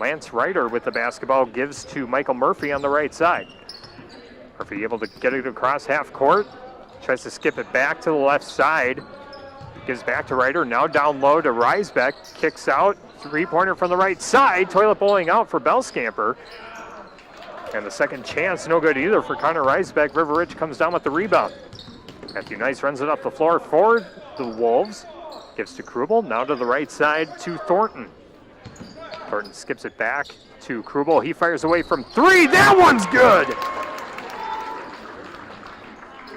Lance Ryder with the basketball gives to Michael Murphy on the right side. Murphy able to get it across half court. Tries to skip it back to the left side. Gives back to Ryder. Now down low to Reisbeck. Kicks out. Three-pointer from the right side. Toilet bowling out for Bellscamper. And the second chance, no good either for Connor Reisbeck. River Ridge comes down with the rebound. Matthew Nice runs it up the floor for the Wolves. Gives to Krubel. Now to the right side to Thornton. Thornton skips it back to Krubel. He fires away from three. That one's good!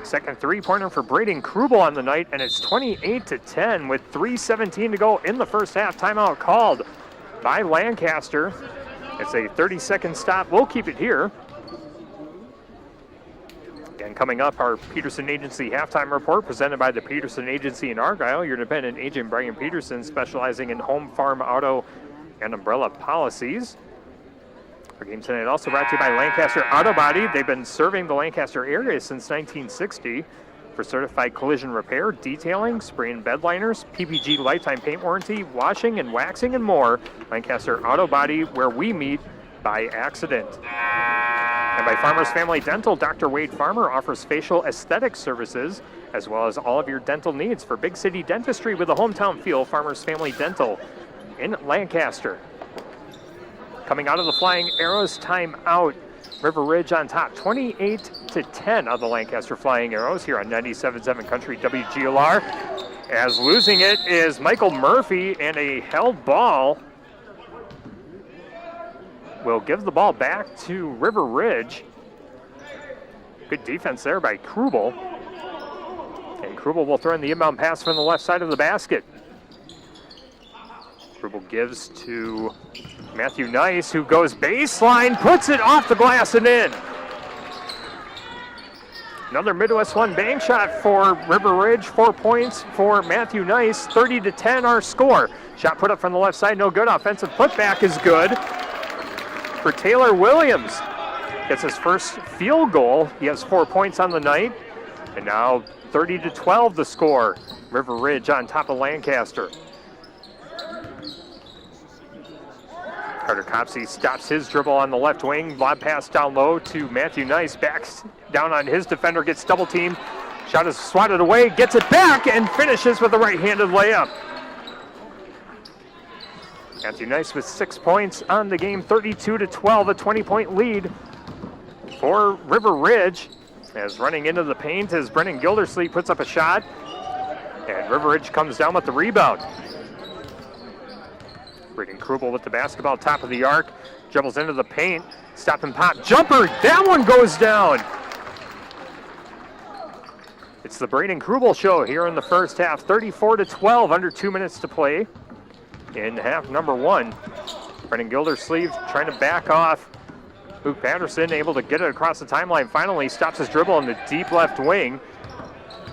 Second three-pointer for Braden Krubel on the night, and it's 28-10 with 3:17 to go in the first half. Timeout called by Lancaster. It's a 30-second stop. We'll keep it here. And coming up, our Peterson Agency halftime report presented by the Peterson Agency in Argyle. Your independent agent, Brian Peterson, specializing in home, farm, auto, and umbrella policies. Our game tonight also brought to you by Lancaster Auto Body. They've been serving the Lancaster area since 1960 for certified collision repair, detailing, spray and bed liners, PPG lifetime paint warranty, washing and waxing, and more. Lancaster Auto Body, where we meet by accident. And by Farmers Family Dental, Dr. Wade Farmer offers facial aesthetic services as well as all of your dental needs for big city dentistry with a hometown feel. Farmers Family Dental in Lancaster. Coming out of the Flying Arrows timeout, River Ridge on top, 28-10 of the Lancaster Flying Arrows here on 97.7 Country WGLR. As losing it is Michael Murphy, and a held ball will give the ball back to River Ridge. Good defense there by Krubel. And Krubel will throw in the inbound pass from the left side of the basket. Krubel gives to Matthew Nice, who goes baseline, puts it off the glass and in. Another Midwest One bank shot for River Ridge. 4 points for Matthew Nice. 30-10 our score. Shot put up from the left side, no good. Offensive putback is good for Taylor Williams. Gets his first field goal. He has 4 points on the night. And now 30-12 the score. River Ridge on top of Lancaster. Carter Copsey stops his dribble on the left wing. Lob pass down low to Matthew Nice. Backs down on his defender, gets double teamed. Shot is swatted away, gets it back, and finishes with a right-handed layup. Matthew Nice with 6 points on the game, 32-12, a 20-point lead for River Ridge. As running into the paint as Brennan Gildersleeve puts up a shot, and River Ridge comes down with the rebound. Braden Krubel with the basketball, top of the arc, dribbles into the paint, stop and pop, jumper, that one goes down. It's the Braden Krubel show here in the first half, 34-12, under 2 minutes to play in half number one. Brennan Gildersleeve trying to back off Luke Patterson, able to get it across the timeline, finally stops his dribble in the deep left wing.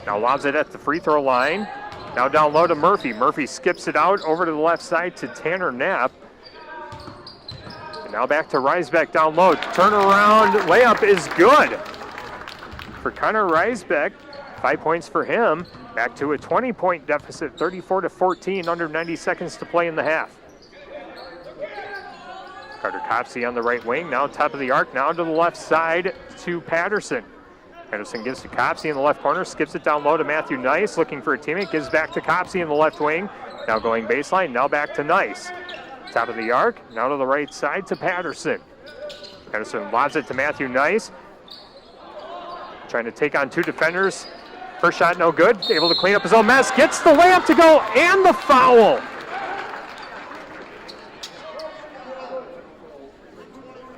Now lobs it at the free throw line. Now down low to Murphy. Murphy skips it out over to the left side to Tanner Knapp. And now back to Reisbeck down low. Turnaround layup is good for Connor Reisbeck. 5 points for him. Back to a 20-point deficit, 34-14, under 90 seconds to play in the half. Carter Copsey on the right wing, now top of the arc, now to the left side to Patterson. Patterson gives to Copsey in the left corner, skips it down low to Matthew Nice, looking for a teammate, gives back to Copsey in the left wing. Now going baseline, now back to Nice. Top of the arc, now to the right side to Patterson. Patterson lobs it to Matthew Nice. Trying to take on two defenders. First shot no good, able to clean up his own mess, gets the layup to go and the foul.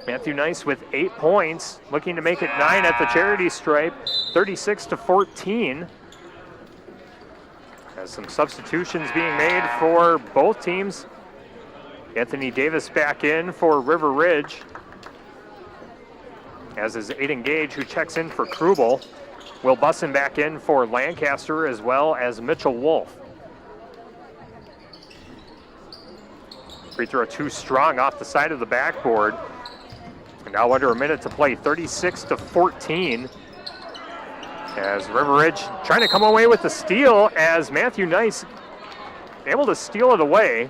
Matthew Nice with 8 points, looking to make it 9 at the charity stripe, 36-14. As some substitutions being made for both teams. Anthony Davis back in for River Ridge, as is Aiden Gage, who checks in for Krubel. Will Bussin back in for Lancaster, as well as Mitchell Wolf. Free throw too strong off the side of the backboard. Now under a minute to play, 36-14. As River Ridge trying to come away with the steal, as Matthew Nice able to steal it away.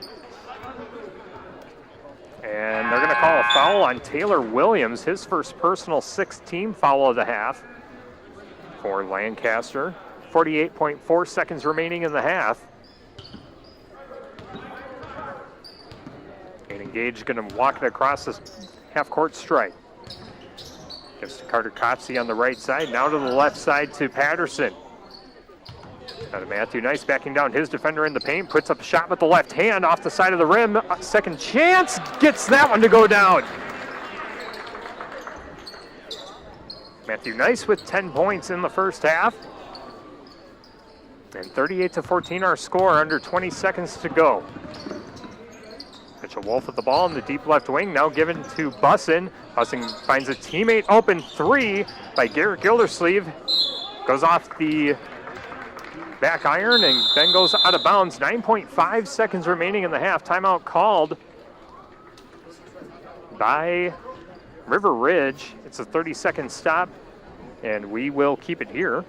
And they're going to call a foul on Taylor Williams, his first personal 6th team foul of the half for Lancaster. 48.4 seconds remaining in the half. And Engage going to walk it across this half-court stripe. Gives to Carter Kopsey on the right side. Now to the left side to Patterson. Now to Matthew Nice backing down his defender in the paint. Puts up a shot with the left hand off the side of the rim. Second chance. Gets that one to go down. Matthew Nice with 10 points in the first half. And 38-14 our score, under 20 seconds to go. Mitchell Wolf with the ball in the deep left wing, now given to Bussin. Bussin finds a teammate open, 3 by Garrett Gildersleeve. Goes off the back iron and then goes out of bounds. 9.5 seconds remaining in the half. Timeout called by River Ridge. It's a 30-second stop, and we will keep it here.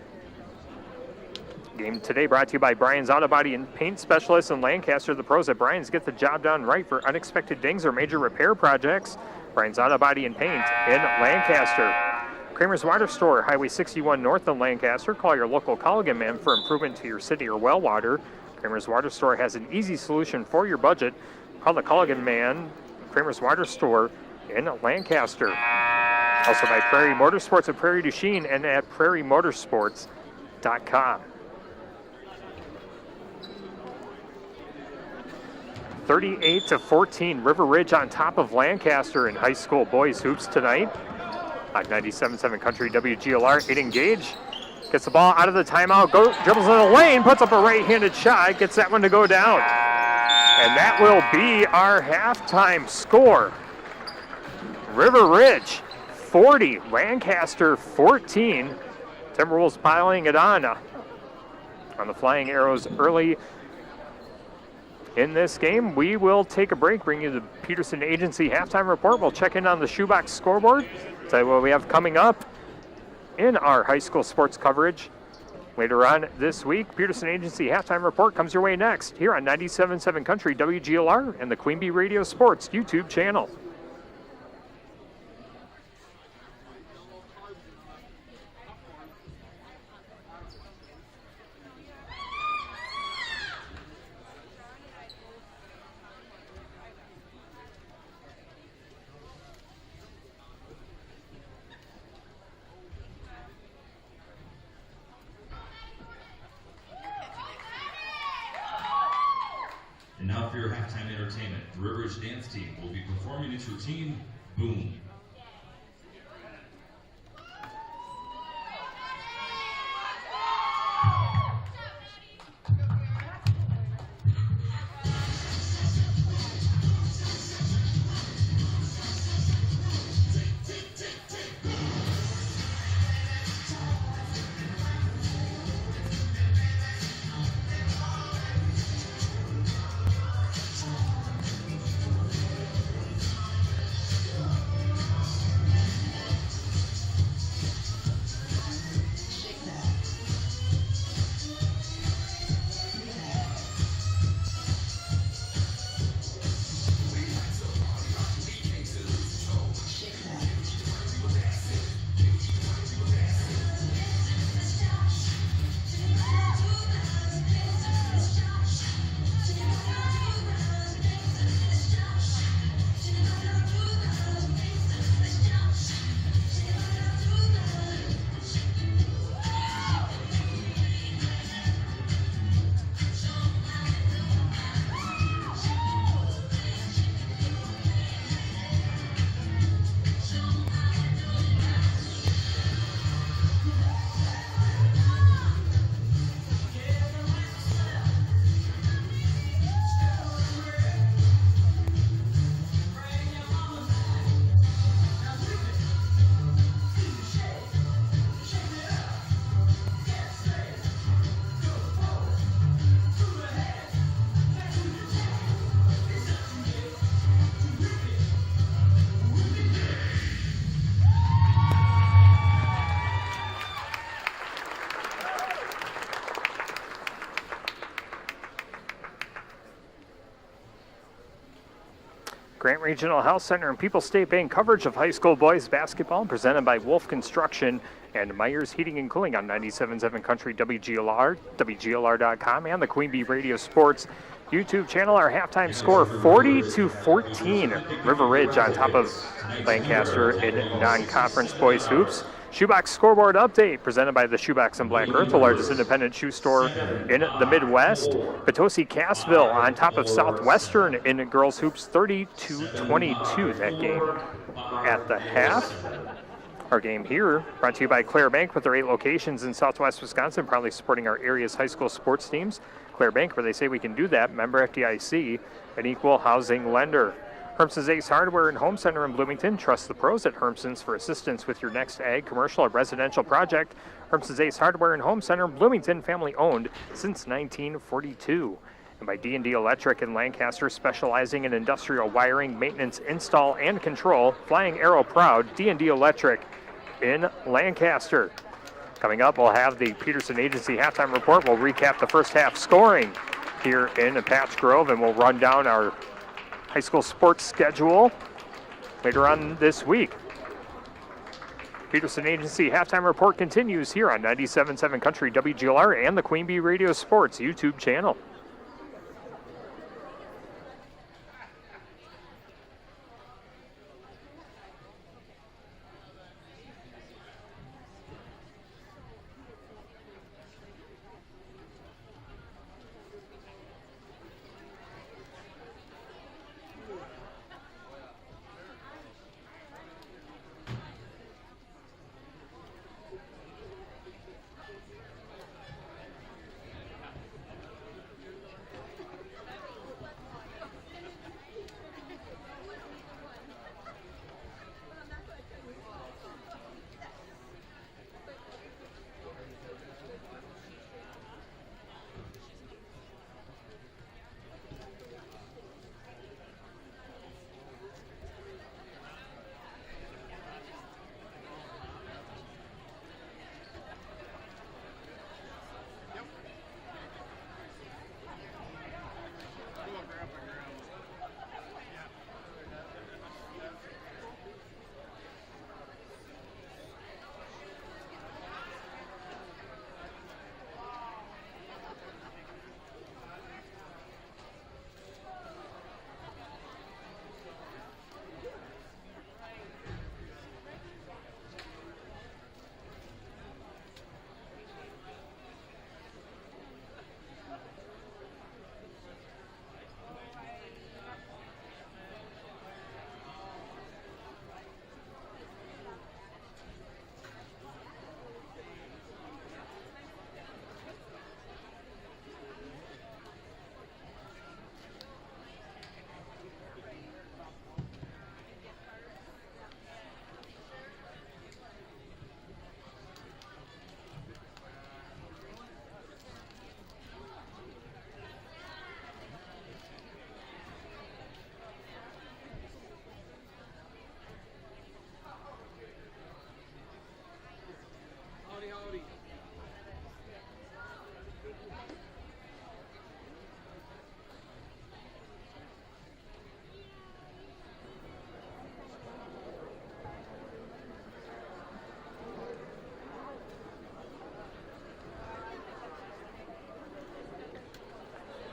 Game today brought to you by Brian's Auto Body and Paint Specialists in Lancaster. The pros at Brian's get the job done right for unexpected dings or major repair projects. Brian's Auto Body and Paint in Lancaster. Kramer's Water Store, Highway 61 north of Lancaster. Call your local Culligan man for improvement to your city or well water. Kramer's Water Store has an easy solution for your budget. Call the Culligan man, Kramer's Water Store in Lancaster. Also by Prairie Motorsports at Prairie du Chien and at prairiemotorsports.com. 38-14, River Ridge on top of Lancaster in high school boys hoops tonight. On 97.7 Country WGLR, Aiden Gage gets the ball out of the timeout, dribbles in the lane, puts up a right-handed shot, gets that one to go down. And that will be our halftime score. River Ridge 40, Lancaster 14. Timberwolves piling it on the Flying Arrows early in this game. We will take a break, bring you the Peterson Agency halftime report. We'll check in on the Shoebox scoreboard, tell you what we have coming up in our high school sports coverage later on this week. Peterson Agency halftime report comes your way next here on 97.7 Country WGLR and the Queen Bee Radio Sports YouTube channel. And now for your halftime entertainment, the River Ridge Dance Team will be performing its routine, Boom. Grant Regional Health Center and People's State Bank coverage of high school boys basketball presented by Wolf Construction and Myers Heating and Cooling on 97.7 Country WGLR, WGLR.com, and the Queen Bee Radio Sports YouTube channel. Our halftime score 40-14. River Ridge on top of Lancaster in non-conference boys hoops. Shoebox scoreboard update presented by the Shoebox in Black Earth, the largest independent shoe store in the Midwest. Potosi Cassville on top of Southwestern in girls hoops, 30-22. That game at the half. Our game here brought to you by Clare Bank with their 8 locations in Southwest Wisconsin, proudly supporting our area's high school sports teams. Clare Bank, where they say we can do that. Member FDIC, an equal housing lender. Hermson's Ace Hardware and Home Center in Bloomington. Trust the pros at Hermson's for assistance with your next ag, commercial, or residential project. Hermson's Ace Hardware and Home Center, Bloomington, family owned since 1942. And by D&D Electric in Lancaster, specializing in industrial wiring, maintenance, install, and control. Flying Arrow proud, D&D Electric in Lancaster. Coming up, we'll have the Peterson Agency halftime report. We'll recap the first half scoring here in Patch Grove, and we'll run down our high school sports schedule later on this week. Peterson Agency halftime report continues here on 97.7 Country WGLR and the Queen Bee Radio Sports YouTube channel.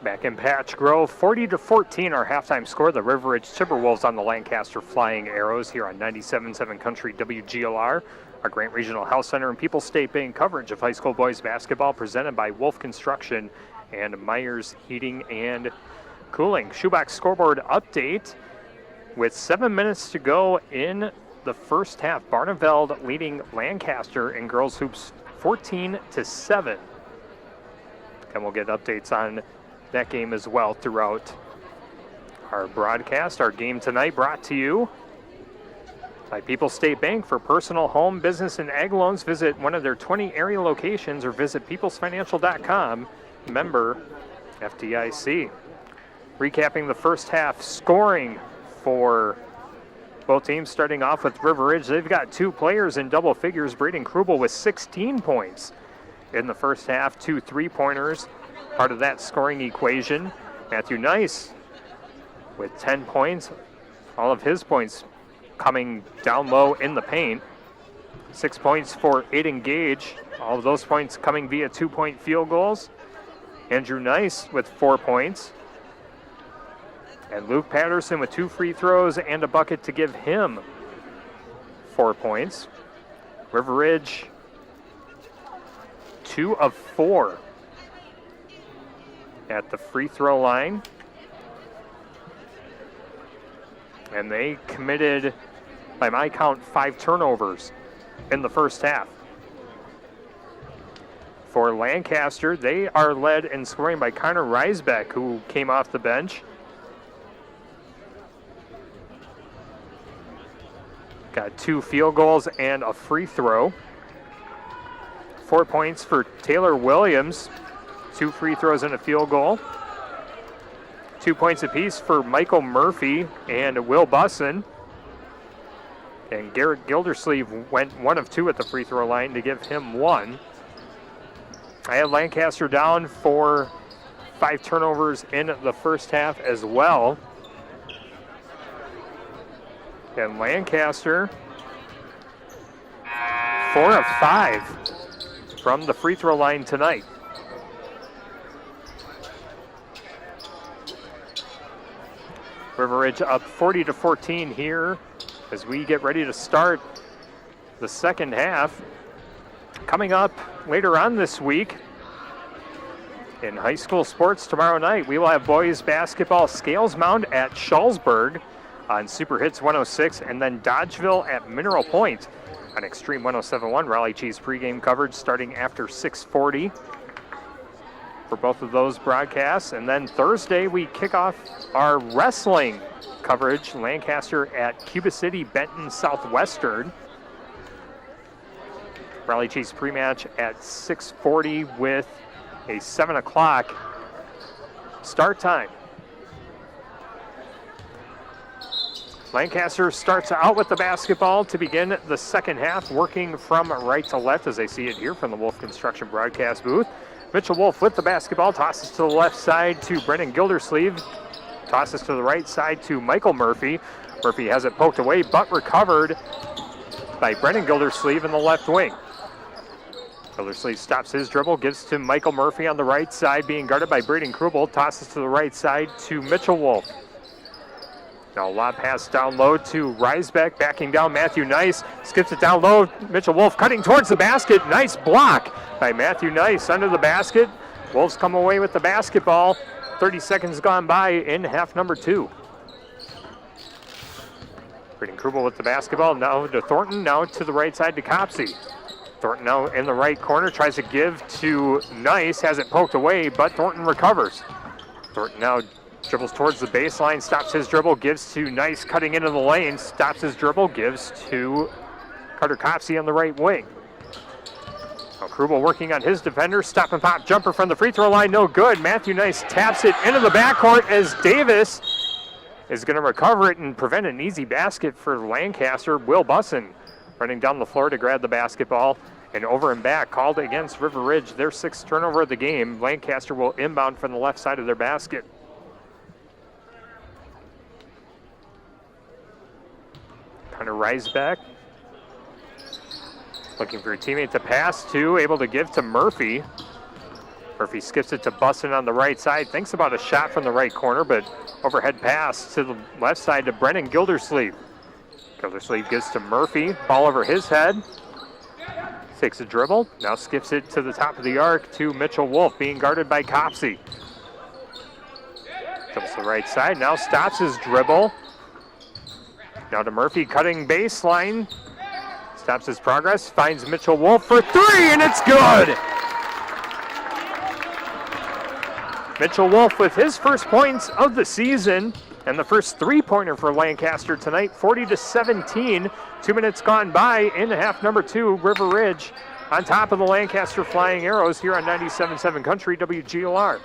Back in Patch Grove, 40-14 our halftime score. The River Ridge Timberwolves on the Lancaster Flying Arrows here on 97.7 Country WGLR. Our Grant Regional Health Center and People's State Bank coverage of high school boys basketball presented by Wolf Construction and Myers Heating and Cooling. Shoebox scoreboard update with 7 minutes to go in the first half. Barneveld leading Lancaster in girls hoops 14-7. And we'll get updates on that game as well throughout our broadcast. Our game tonight brought to you by People's State Bank. For personal, home, business, and ag loans, visit one of their 20 area locations or visit peoplesfinancial.com. Member FDIC. Recapping the first half scoring for both teams, starting off with River Ridge. They've got 2 players in double figures. Braden Krubel with 16 points in the first half, 2 3-pointers. Part of that scoring equation. Matthew Nice with 10 points All of his points coming down low in the paint. 6 points for Aiden Gage. All of those points coming via 2-point field goals. Andrew Nice with 4 points. And Luke Patterson with 2 free throws and a bucket to give him 4 points. River Ridge, 2 of 4 at the free throw line. And they committed, by my count, 5 turnovers in the first half. For Lancaster, they are led in scoring by Connor Reisbeck, who came off the bench. Got 2 field goals and a free throw. 4 points for Taylor Williams, 2 free throws and a field goal. 2 points apiece for Michael Murphy and Will Busson. And Garrett Gildersleeve went 1 of 2 at the free throw line to give him 1. I had Lancaster down for 5 turnovers in the first half as well. And Lancaster, 4 of 5 from the free throw line tonight. River Ridge up 40-14 here as we get ready to start the second half. Coming up later on this week in high school sports tomorrow night, we will have boys basketball Scales Mound at Shullsburg on Super Hits 106, and then Dodgeville at Mineral Point on Extreme 107.1. Raleigh Cheese pregame coverage starting after 6:40 for both of those broadcasts. And then Thursday we kick off our wrestling coverage, Lancaster at Cuba City Benton Southwestern. Raleigh Cheese pre-match at 6:40 with a 7 o'clock start time. Lancaster starts out with the basketball to begin the second half, working from right to left as I see it here from the Wolf Construction broadcast booth. Mitchell Wolf with the basketball, tosses to the left side to Brennan Gildersleeve, tosses to the right side to Michael Murphy. Murphy has it poked away, but recovered by Brennan Gildersleeve in the left wing. Gildersleeve stops his dribble, gives to Michael Murphy on the right side, being guarded by Braden Krubel, tosses to the right side to Mitchell Wolf. Now a lob pass down low to Reisbeck, backing down Matthew Nice, skips it down low, Mitchell Wolf cutting towards the basket, nice block by Matthew Nice under the basket. Wolves come away with the basketball, 30 seconds gone by in half number 2. Braden Krubel with the basketball, now to Thornton, now to the right side to Copsey. Thornton now in the right corner, tries to give to Nice, has it poked away, but Thornton recovers. Thornton now dribbles towards the baseline, stops his dribble, gives to Nice, cutting into the lane, stops his dribble, gives to Carter Copsey on the right wing. Now Krubel working on his defender, stop and pop jumper from the free throw line, no good. Matthew Nice taps it into the backcourt as Davis is going to recover it and prevent an easy basket for Lancaster. Will Busson running down the floor to grab the basketball, and over and back, called against River Ridge, their 6th turnover of the game. Lancaster will inbound from the left side of their basket. Connor Reisbeck looking for a teammate to pass to, able to give to Murphy. Murphy skips it to Busson on the right side, thinks about a shot from the right corner, but overhead pass to the left side to Brennan Gildersleeve. Gildersleeve gives to Murphy, ball over his head, takes a dribble, now skips it to the top of the arc to Mitchell Wolf, being guarded by Copsey. Comes to the right side, now stops his dribble. Now to Murphy, cutting baseline, stops his progress, finds Mitchell Wolf for 3, and it's good! Mitchell Wolf with his first points of the season, and the first 3-pointer for Lancaster tonight, 40-17. 2 minutes gone by in half number 2. River Ridge on top of the Lancaster Flying Arrows here on 97.7 Country WGLR.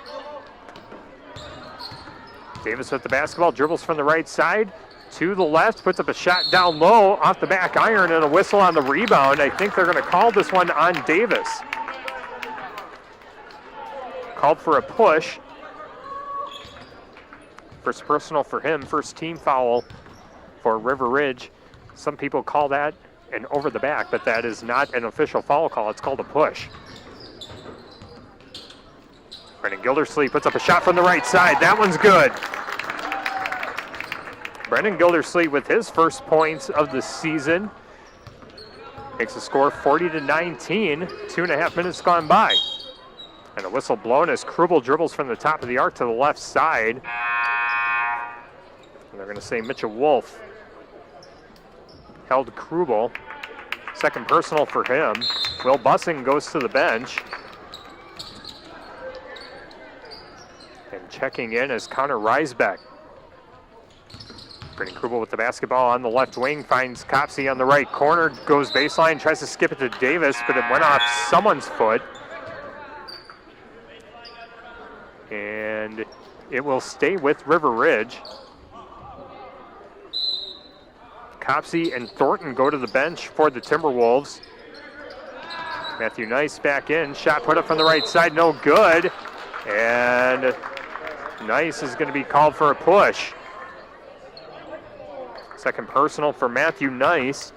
Davis with the basketball, dribbles from the right side to the left, puts up a shot down low off the back iron and a whistle on the rebound. I think they're going to call this one on Davis. Called for a push. First personal for him, first team foul for River Ridge. Some people call that an over the back, but that is not an official foul call. It's called a push. Brennan Gildersleeve puts up a shot from the right side. That one's good. Brennan Gildersleeve with his first points of the season. Makes the score 40-19, 2.5 minutes gone by. And a whistle blown as Krubel dribbles from the top of the arc to the left side. And they're going to say Mitchell Wolf held Krubel. Second personal for him. Will Bussing goes to the bench. And checking in is Connor Reisbeck. Brennan Krubel with the basketball on the left wing, finds Copsey on the right corner, goes baseline, tries to skip it to Davis, but it went off someone's foot. And it will stay with River Ridge. Copsey and Thornton go to the bench for the Timberwolves. Matthew Nice back in, shot put up from the right side, no good. And Nice is going to be called for a push. Second personal for Matthew Nice.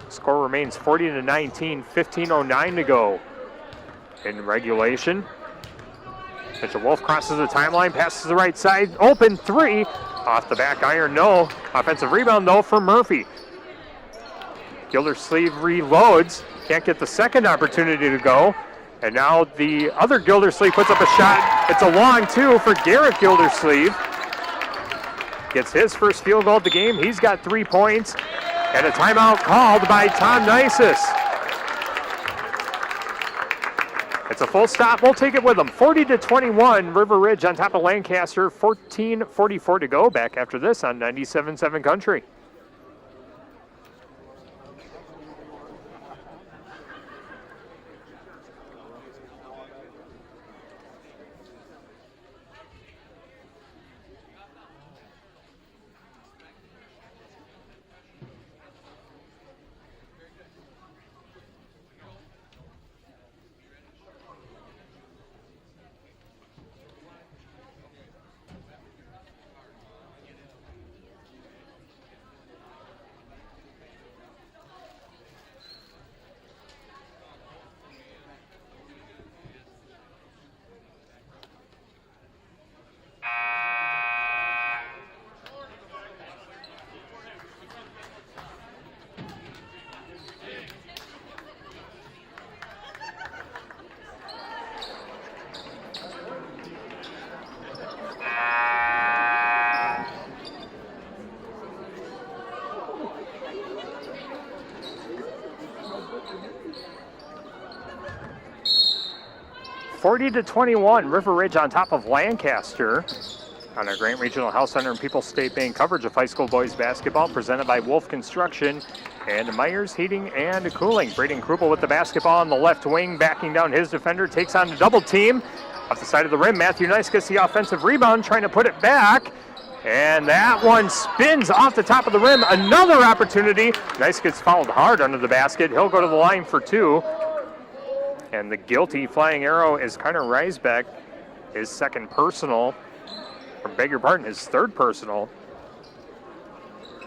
Score remains 40-19, 15:09 to go in regulation. Mitchell Wolf crosses the timeline, passes the right side, open three. Off the back iron, no. Offensive rebound, though, for Murphy. Gildersleeve reloads, can't get the second opportunity to go. And now the other Gildersleeve puts up a shot. It's a long two for Garrett Gildersleeve. Gets his first field goal of the game. He's got 3 points. And a timeout called by Tom Nisus. It's a full stop. We'll take it with them. 40-21, River Ridge on top of Lancaster. 14:44 to go. Back after this on 97.7 Country. (40-21), River Ridge on top of Lancaster on our Grant Regional Health Center and People's State Bank coverage of high school boys basketball presented by Wolf Construction and Myers Heating and Cooling. Braden Krubel with the basketball on the left wing, backing down his defender, takes on a double team. Off the side of the rim, Matthew Nice gets the offensive rebound, trying to put it back. And that one spins off the top of the rim. Another opportunity. Nice gets fouled hard under the basket. He'll go to the line for two. And the guilty flying arrow is Connor Reisbeck, his second personal, or beg your pardon, his third personal.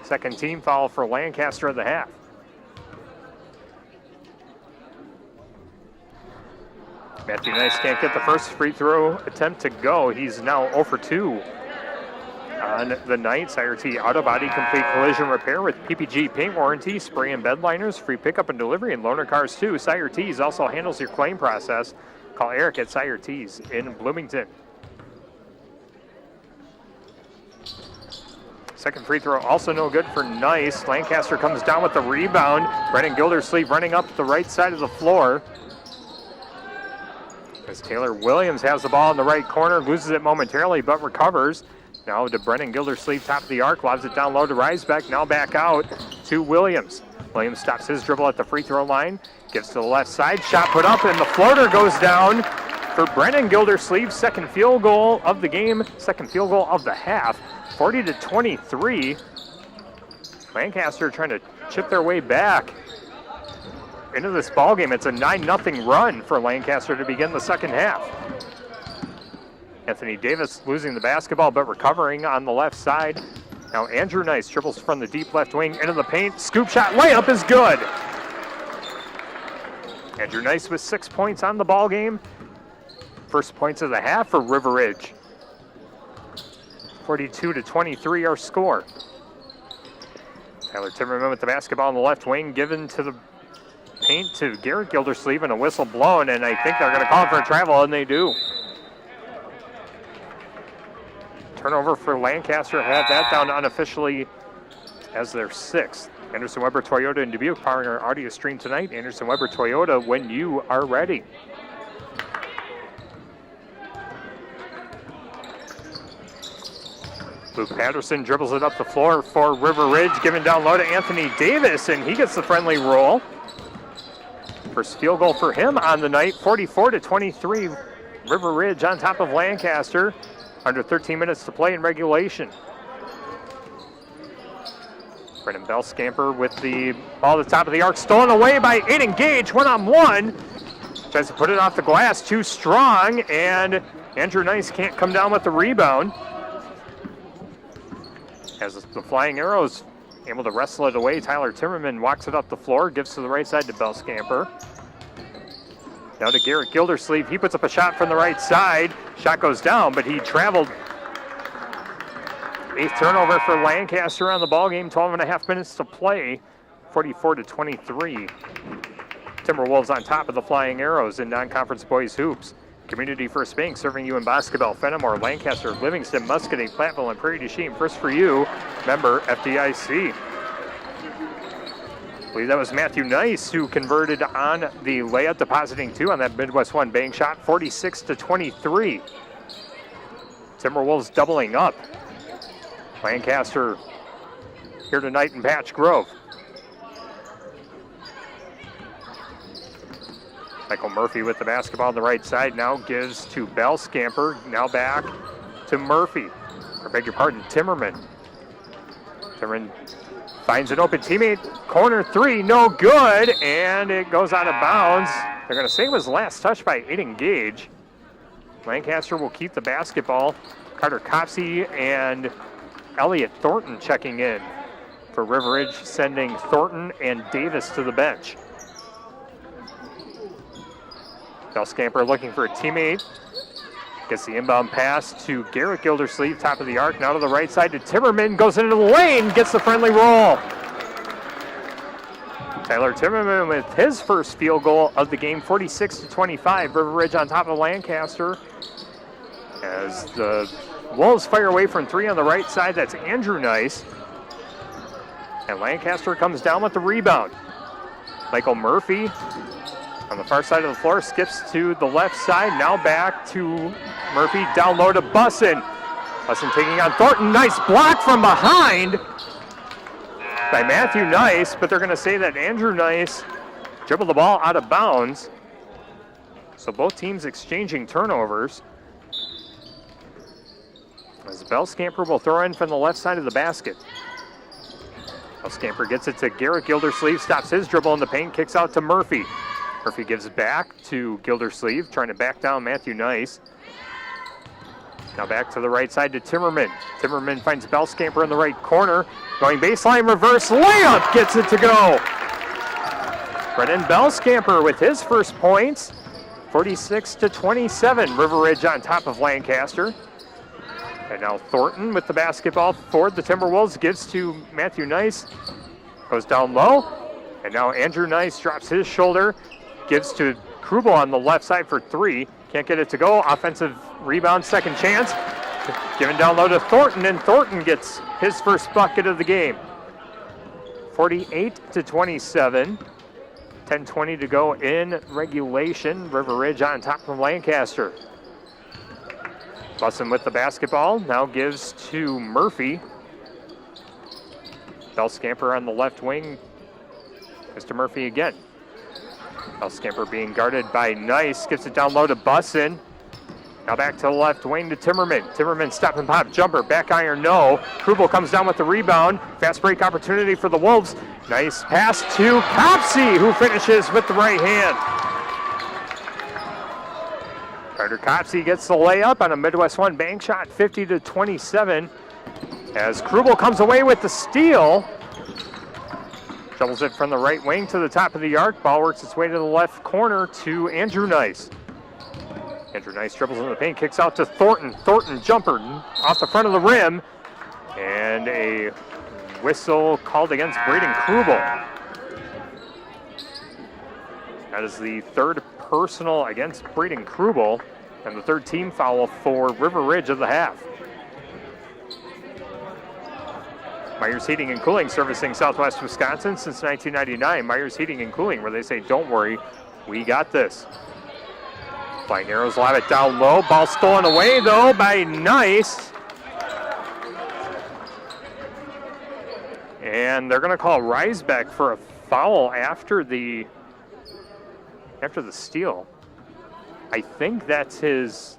Second team foul for Lancaster at the half. Matthew Nice can't get the first free throw attempt to go. He's now 0 for 2 on the night. SireT Auto Body Complete Collision Repair with PPG Paint Warranty, spray and bed liners, free pickup and delivery, and loaner cars too. SireT's also handles your claim process. Call Eric at SireT's in Bloomington. Second free throw also no good for Nice. Lancaster comes down with the rebound. Brennan Gildersleeve running up the right side of the floor. As Taylor Williams has the ball in the right corner, loses it momentarily but recovers. Now to Brennan Gildersleeve, top of the arc, lobs it down low to Reisbeck, now back out to Williams. Williams stops his dribble at the free throw line, gives to the left side, shot put up, and the floater goes down for Brennan Gildersleeve. Second field goal of the game, second field goal of the half, 40-23. Lancaster trying to chip their way back into this ball game. It's a 9-0 run for Lancaster to begin the second half. Anthony Davis losing the basketball but recovering on the left side. Now Andrew Nice dribbles from the deep left wing into the paint. Scoop shot, layup is good. Andrew Nice with 6 points on the ball game. First points of the half for River Ridge. 42-23 our score. Tyler Timmerman with the basketball on the left wing, given to the paint to Garrett Gildersleeve, and a whistle blown, and I think they're going to call for a travel, and they do. Turnover for Lancaster, had that down unofficially as their 6th. Anderson Weber Toyota in Dubuque powering our audio stream tonight. Anderson Weber Toyota, when you are ready. Luke Patterson dribbles it up the floor for River Ridge, giving down low to Anthony Davis, and he gets the friendly roll. First field goal for him on the night, 44-23. River Ridge on top of Lancaster. Under 13 minutes to play in regulation. Brennan Belscamper with the ball at the top of the arc, stolen away by Aiden Gage, one-on-one. Tries to put it off the glass, too strong, and Andrew Nice can't come down with the rebound. As the Flying Arrows able to wrestle it away, Tyler Timmerman walks it up the floor, gives to the right side to Belscamper. Now to Garrett Gildersleeve. He puts up a shot from the right side. Shot goes down, but he traveled. 8th turnover for Lancaster on the ball game. 12.5 minutes to play. 44-23. Timberwolves on top of the Flying Arrows in non-conference boys hoops. Community First Bank serving you in Boscobel, Fenimore, Lancaster, Livingston, Muscatine, Platteville, and Prairie du Chien. First for you, member FDIC. I believe that was Matthew Nice who converted on the layup, depositing 2 on that Midwest One bank shot, 46-23. Timberwolves doubling up. Lancaster here tonight in Patch Grove. Michael Murphy with the basketball on the right side, now gives to Belscamper, now back to Murphy. Or beg your pardon, Timmerman. Timmerman finds an open teammate, corner 3, no good, and it goes out of bounds. They're going to say it was last touched by Aiden Gage. Lancaster will keep the basketball. Carter Copsey and Elliott Thornton checking in for River Ridge, sending Thornton and Davis to the bench. Belscamper looking for a teammate. Gets the inbound pass to Garrett Gildersleeve, top of the arc, now to the right side to Timmerman, goes into the lane, gets the friendly roll. Tyler Timmerman with his first field goal of the game, 46-25. River Ridge on top of Lancaster. As the Wolves fire away from 3 on the right side, that's Andrew Nice. And Lancaster comes down with the rebound. Michael Murphy on the far side of the floor, skips to the left side, now back to Murphy, down low to Bussin. Bussin taking on Thornton, nice block from behind by Matthew Nice, but they're going to say that Andrew Nice dribbled the ball out of bounds. So both teams exchanging turnovers. As Belscamper will throw in from the left side of the basket. Belscamper gets it to Garrett Gildersleeve, stops his dribble in the paint, kicks out to Murphy. Murphy gives back to Gildersleeve, trying to back down Matthew Nice. Now back to the right side to Timmerman. Timmerman finds Belscamper in the right corner. Going baseline, reverse layup, gets it to go. Brennan Belscamper with his first points. 46-27, River Ridge on top of Lancaster. And now Thornton with the basketball for the Timberwolves, gives to Matthew Nice. Goes down low. And now Andrew Nice drops his shoulder. Gives to Krubel on the left side for 3. Can't get it to go. Offensive rebound, second chance. Given down low to Thornton, and Thornton gets his first bucket of the game. 48-27. 10:20 to go in regulation. River Ridge on top of Lancaster. Bussin with the basketball. Now gives to Murphy. Belscamper on the left wing. Mr. Murphy again. Belscamper being guarded by Nice, gets it down low to Bussin. Now back to the left wing to Timmerman. Timmerman stop and pop jumper, back iron no. Krubel comes down with the rebound. Fast break opportunity for the Wolves. Nice pass to Copsey, who finishes with the right hand. Carter Copsey gets the layup on a Midwest One bank shot, 50-27. As Krubel comes away with the steal. Shovels it from the right wing to the top of the arc. Ball works its way to the left corner to Andrew Nice. Andrew Nice dribbles in the paint, kicks out to Thornton. Thornton jumper off the front of the rim. And a whistle called against Braden Krubel. That is the third personal against Braden Krubel and the third team foul for River Ridge of the half. Myers Heating and Cooling, servicing Southwest Wisconsin since 1999. Myers Heating and Cooling, where they say, don't worry, we got this. Flying Arrows lob it down low. Ball stolen away, though, by Nice. And they're going to call Riesbeck for a foul after the steal. I think that's his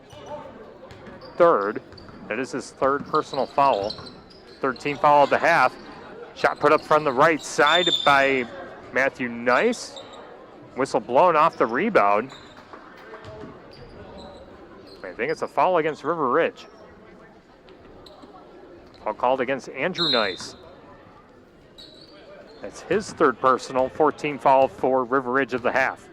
third. That is his third personal foul. Third team foul of the half. Shot put up from the right side by Matthew Nice. Whistle blown off the rebound. I think it's a foul against River Ridge. Foul called against Andrew Nice. That's his third personal, 14 foul for River Ridge of the half.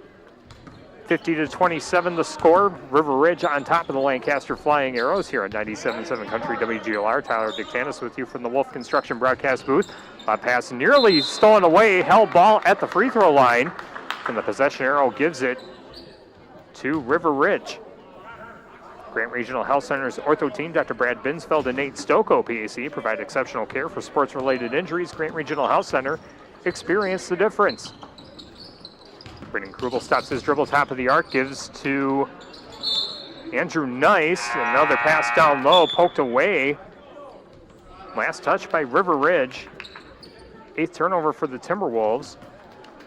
50-27 the score. River Ridge on top of the Lancaster Flying Arrows here on 97.7 Country WGLR. Tyler Dictanis with you from the Wolf Construction broadcast booth. A pass nearly stolen away. Held ball at the free throw line. And the possession arrow gives it to River Ridge. Grant Regional Health Center's ortho team, Dr. Brad Binsfeld and Nate Stocco, PAC, provide exceptional care for sports-related injuries. Grant Regional Health Center, experience the difference. Braden Krubel stops his dribble, top of the arc, gives to Andrew Nice. Another pass down low, poked away. Last touch by River Ridge. 8th turnover for the Timberwolves.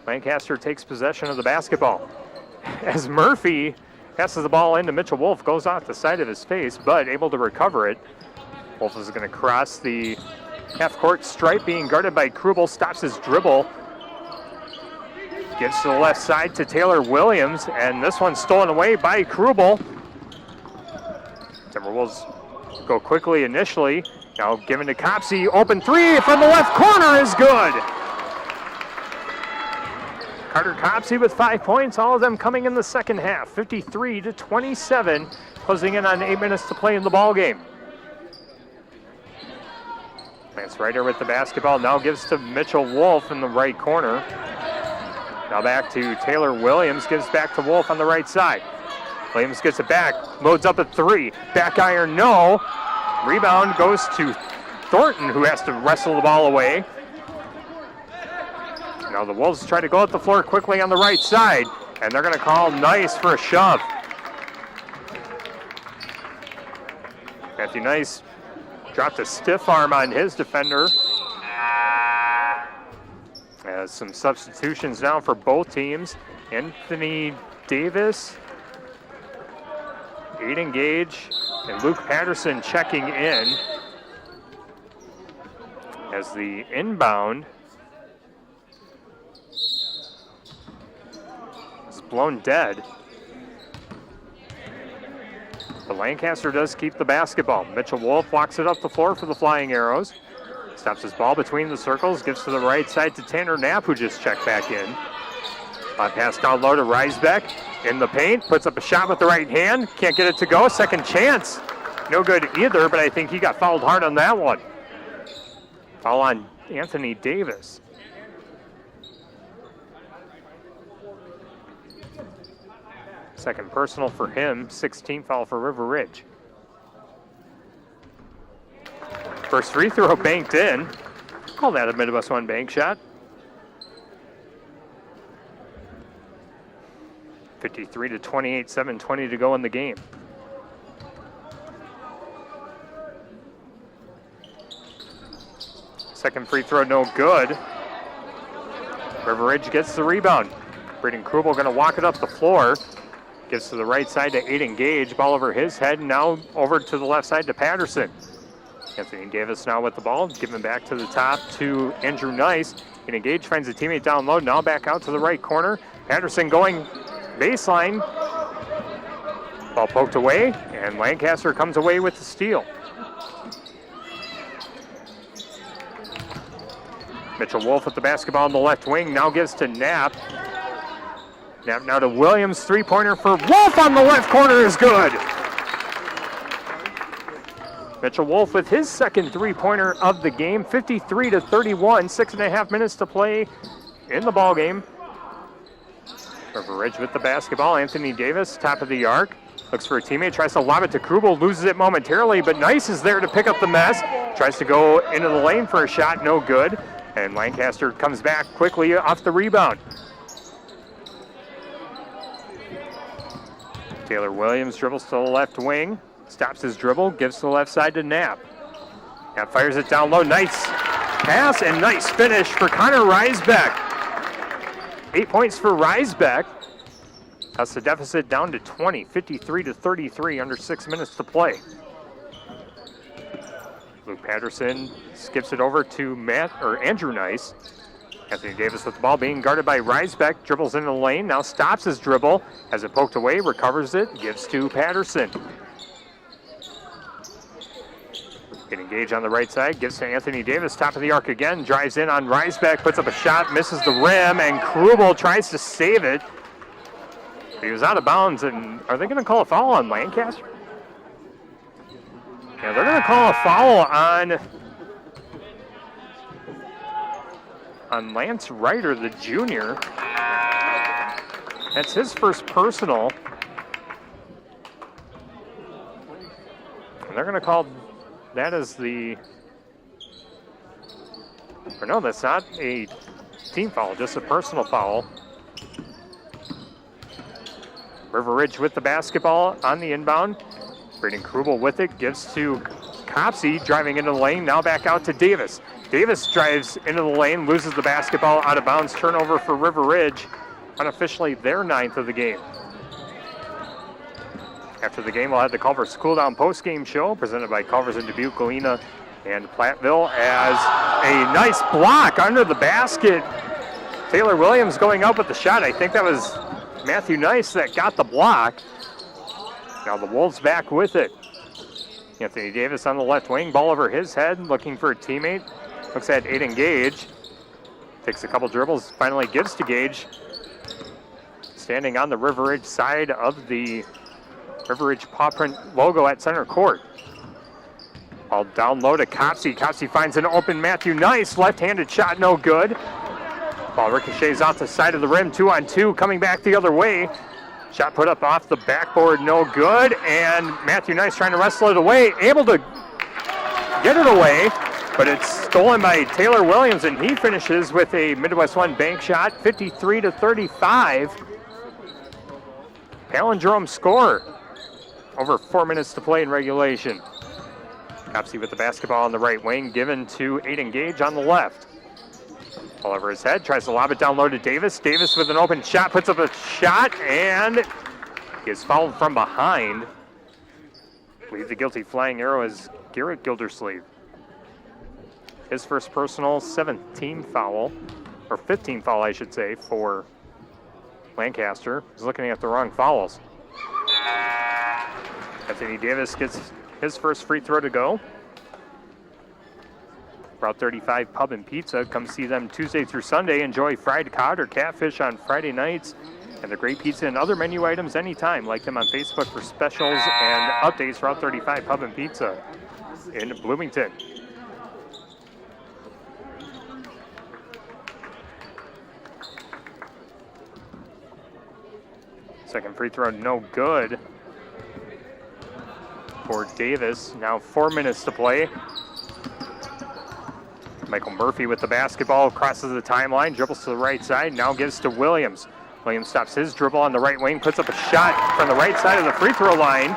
Lancaster takes possession of the basketball. As Murphy passes the ball into Mitchell Wolf, goes off the side of his face, but able to recover it. Wolf is going to cross the half-court stripe, being guarded by Krubel, stops his dribble. Gives to the left side to Taylor Williams, and this one's stolen away by Krubel. Timberwolves go quickly initially. Now given to Copsey, open three from the left corner is good. Carter Copsey with 5 points, all of them coming in the second half. 53-27, closing in on 8 minutes to play in the ball game. Lance Ryder with the basketball, now gives to Mitchell Wolf in the right corner. Now back to Taylor Williams, gives back to Wolf on the right side. Williams gets it back, loads up at three. Back iron, no. Rebound goes to Thornton, who has to wrestle the ball away. Now the Wolves try to go up the floor quickly on the right side, and they're going to call Nice for a shove. Matthew Nice dropped a stiff arm on his defender. As some substitutions now for both teams. Anthony Davis, Aiden Gage, and Luke Patterson checking in. As the inbound is blown dead. But Lancaster does keep the basketball. Mitchell Wolf walks it up the floor for the Flying Arrows. Stops his ball between the circles, gives to the right side to Tanner Knapp, who just checked back in. Pass down low to Riesbeck in the paint, puts up a shot with the right hand, can't get it to go. Second chance, no good either, but I think he got fouled hard on that one. Foul on Anthony Davis. Second personal for him, 16th foul for River Ridge. First free throw banked in. Call that a Midwest One bank shot. 53-28, 7:20 to go in the game. Second free throw, no good. River Ridge gets the rebound. Braden Krubel going to walk it up the floor. Gives to the right side to Aiden Gage. Ball over his head. Now over to the left side to Patterson. Anthony Davis now with the ball. Giving back to the top to Andrew Nice. Aiden Gage finds a teammate down low. Now back out to the right corner. Patterson going baseline. Ball poked away. And Lancaster comes away with the steal. Mitchell Wolf with the basketball on the left wing, now gives to Knapp. Knapp now to Williams, three-pointer for Wolf on the left corner is good. Mitchell Wolf with his second three-pointer of the game, 53-31, 6.5 minutes to play in the ball game. River Ridge with the basketball, Anthony Davis, top of the arc. Looks for a teammate, tries to lob it to Krubel, loses it momentarily, but Nice is there to pick up the mess. Tries to go into the lane for a shot, no good. And Lancaster comes back quickly off the rebound. Taylor Williams dribbles to the left wing, stops his dribble, gives to the left side to Knapp. Knapp fires it down low, nice pass and nice finish for Connor Reisbeck. 8 points for Reisbeck. That's the deficit down to 20, 53-33, under 6 minutes to play. Luke Patterson skips it over to Andrew Nice. Anthony Davis with the ball being guarded by Reisbeck, dribbles into the lane, now stops his dribble, has it poked away, recovers it, gives to Patterson. Can engage on the right side, gives to Anthony Davis, top of the arc again, drives in on Reisbeck, puts up a shot, misses the rim, and Krubel tries to save it. He was out of bounds, and are they going to call a foul on Lancaster? Yeah, they're going to call a foul on Lance Ryder, the junior. That's his first personal. And they're going to call that as or no, that's not a team foul, just a personal foul. River Ridge with the basketball on the inbound. Braden Krubel with it, gives to Copsey, driving into the lane, now back out to Davis. Davis drives into the lane, loses the basketball, out of bounds, turnover for River Ridge, unofficially their 9th of the game. After the game, we'll have the Culver's Cool Down post-game show presented by Culver's in Dubuque, Galena, and Platteville as a nice block under the basket. Taylor Williams going up with the shot. I think that was Matthew Nice that got the block. Now the Wolves back with it. Anthony Davis on the left wing, ball over his head, looking for a teammate. Looks at Aiden Gage. Takes a couple dribbles, finally gives to Gage. Standing on the River Ridge side of the River Ridge paw print logo at center court. Ball down low to Copsey. Copsey finds an open Matthew Nice. Left-handed shot, no good. Ball ricochets off the side of the rim, 2-on-2, coming back the other way. Shot put up off the backboard, no good. And Matthew Nice trying to wrestle it away, able to get it away, but it's stolen by Taylor Williams, and he finishes with a Midwest One bank shot, 53-35. Palindrome score. Over 4 minutes to play in regulation. Copsey with the basketball on the right wing, given to Aiden Gage on the left. Ball over his head, tries to lob it down low to Davis. Davis with an open shot, puts up a shot, and is fouled from behind. I believe the guilty flying arrow is Garrett Gildersleeve. His first personal, 7th team foul, or 15th foul, I should say, for Lancaster. He's looking at the wrong fouls. Anthony Davis gets his first free throw to go. Route 35 Pub and Pizza. Come see them Tuesday through Sunday. Enjoy fried cod or catfish on Friday nights. And the great pizza and other menu items anytime. Like them on Facebook for specials and updates. Route 35 Pub and Pizza in Bloomington. Second free throw, no good for Davis. Now 4 minutes to play. Michael Murphy with the basketball, crosses the timeline, dribbles to the right side, now gives to Williams. Williams stops his dribble on the right wing, puts up a shot from the right side of the free throw line.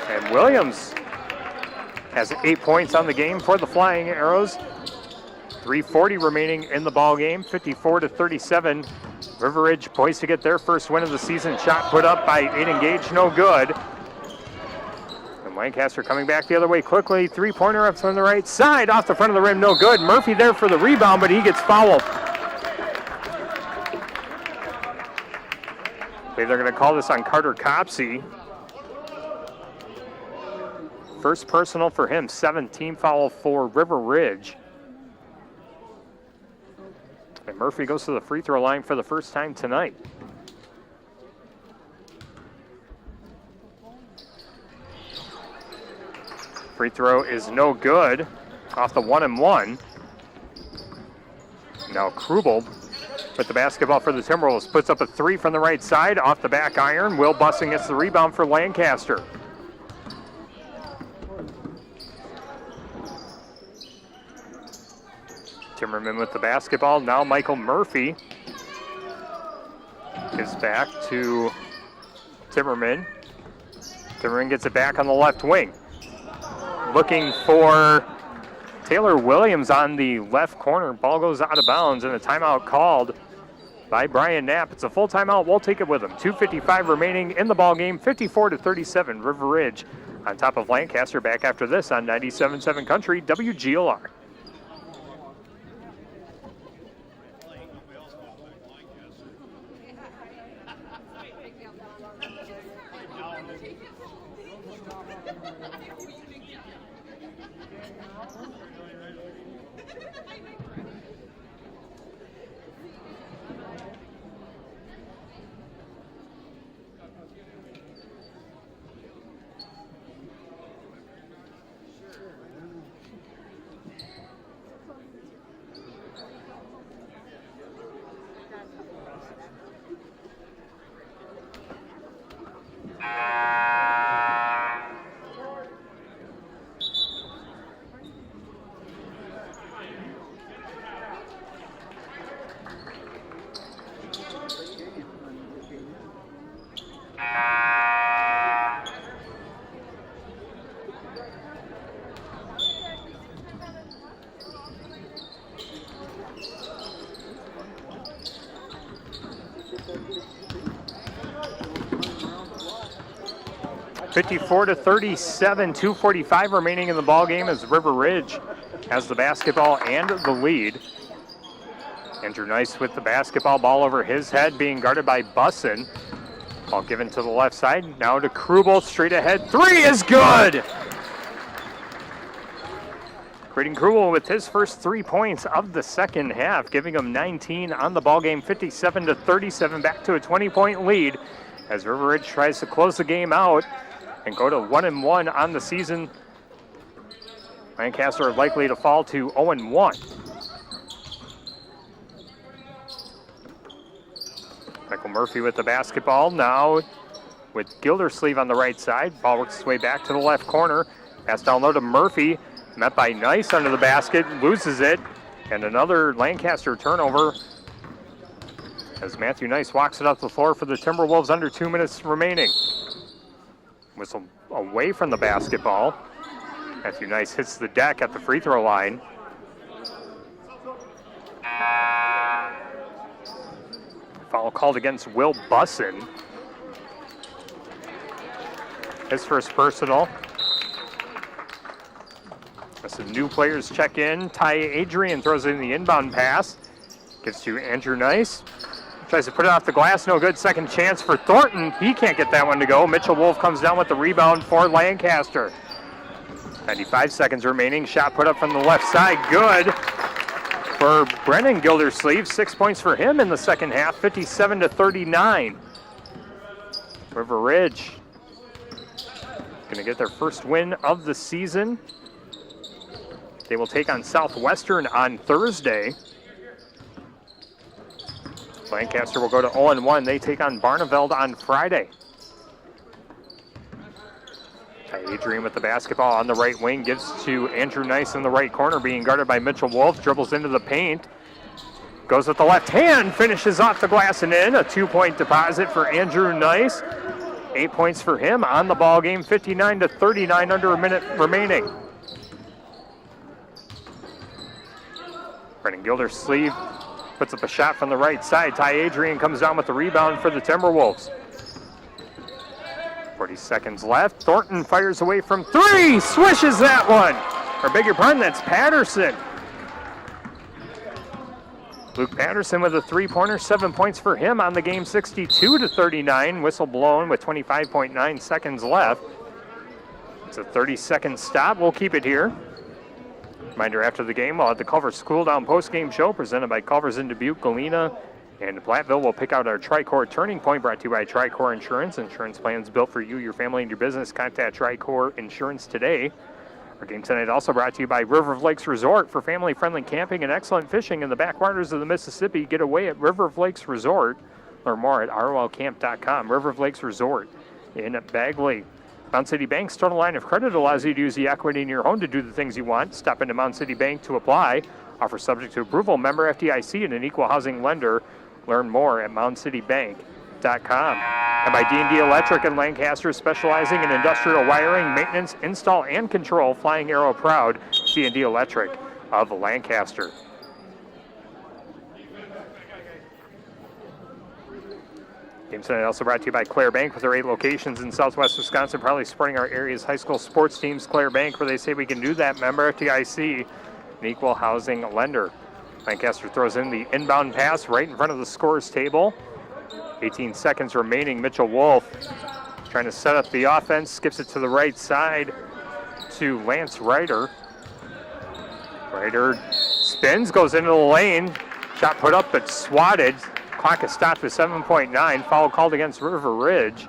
And Williams has 8 points on the game for the Flying Arrows. 3:40 remaining in the ball game, 54-37. River Ridge poised to get their first win of the season. Shot put up by Aiden Gage, no good. And Lancaster coming back the other way quickly. Three-pointer up from the right side, off the front of the rim, no good. Murphy there for the rebound, but he gets fouled. I believe they're going to call this on Carter Copsey. First personal for him, 7th team foul for River Ridge. And Murphy goes to the free throw line for the first time tonight. Free throw is no good off the 1-and-1. Now Krubel with the basketball for the Timberwolves. Puts up a three from the right side off the back iron. Will Bussing gets the rebound for Lancaster. Timmerman with the basketball. Now Michael Murphy is back to Timmerman. Timmerman gets it back on the left wing. Looking for Taylor Williams on the left corner. Ball goes out of bounds and a timeout called by Brian Knapp. It's a full timeout. We'll take it with him. 2:55 remaining in the ball game. 54-37. River Ridge on top of Lancaster. Back after this on 97.7 Country WGLR. (54-37), 2:45 remaining in the ball game as River Ridge has the basketball and the lead. Andrew Nice with the basketball, ball over his head, being guarded by Bussin. Ball given to the left side, now to Krubel, straight ahead. Three is good! Creighton Krubel with his first 3 points of the second half, giving him 19 on the ball game. 57-37, back to a 20-point lead as River Ridge tries to close the game out and go to 1-1 on the season. Lancaster likely to fall to 0-1. Michael Murphy with the basketball now with Gildersleeve on the right side. Ball works its way back to the left corner. Pass down low to Murphy. Met by Nice under the basket. Loses it. And another Lancaster turnover as Matthew Nice walks it up the floor for the Timberwolves under 2 minutes remaining. Whistle away from the basketball. Matthew Nice hits the deck at the free throw line. Foul called against Will Bussin. His first personal. As some new players check in, Ty Adrian throws in the inbound pass. Gets to Andrew Nice. Tries to put it off the glass, no good. Second chance for Thornton. He can't get that one to go. Mitchell Wolf comes down with the rebound for Lancaster. 95 seconds remaining. Shot put up from the left side. Good for Brennan Gildersleeve. 6 points for him in the second half. 57-39. River Ridge going to get their first win of the season. They will take on Southwestern on Thursday. Lancaster will go to 0-1. They take on Barneveld on Friday. Ty Adrian with the basketball on the right wing. Gives to Andrew Nice in the right corner, being guarded by Mitchell Wolf. Dribbles into the paint. Goes with the left hand. Finishes off the glass and in. A 2-point deposit for Andrew Nice. 8 points for him on the ball game. 59-39, under a minute remaining. Brennan Gildersleeve puts up a shot from the right side. Ty Adrian comes down with the rebound for the Timberwolves. 40 seconds left. Thornton fires away from three. Swishes that one. Or beg your pardon, that's Patterson. Luke Patterson with a three-pointer. 7 points for him on the game. 62-39. Whistle blown with 25.9 seconds left. It's a 30-second stop. We'll keep it here. Reminder, after the game, we'll have the Culver's Cool Down post-game show presented by Culver's in Dubuque, Galena, and Platteville. Will pick out our Tricor Turning Point, brought to you by Tricor Insurance. Insurance plans built for you, your family, and your business. Contact Tricor Insurance today. Our game tonight also brought to you by River of Lakes Resort. For family-friendly camping and excellent fishing in the backwaters of the Mississippi, get away at River of Lakes Resort. Learn more at rolcamp.com. River of Lakes Resort in Bagley. Mound City Bank's total line of credit allows you to use the equity in your home to do the things you want. Stop into Mound City Bank to apply. Offer subject to approval. Member FDIC and an equal housing lender. Learn more at moundcitybank.com. And by D&D Electric in Lancaster, specializing in industrial wiring, maintenance, install, and control. Flying Arrow proud, D&D Electric of Lancaster. Game tonight also brought to you by Clare Bank with their 8 locations in southwest Wisconsin, proudly supporting our area's high school sports teams. Clare Bank, where they say we can do that. Member FDIC, an equal housing lender. Lancaster throws in the inbound pass right in front of the scores table. 18 seconds remaining. Mitchell Wolf trying to set up the offense, skips it to the right side to Lance Ryder. Ryder spins, goes into the lane. Shot put up but swatted. Clock is stopped with 7.9. Foul called against River Ridge.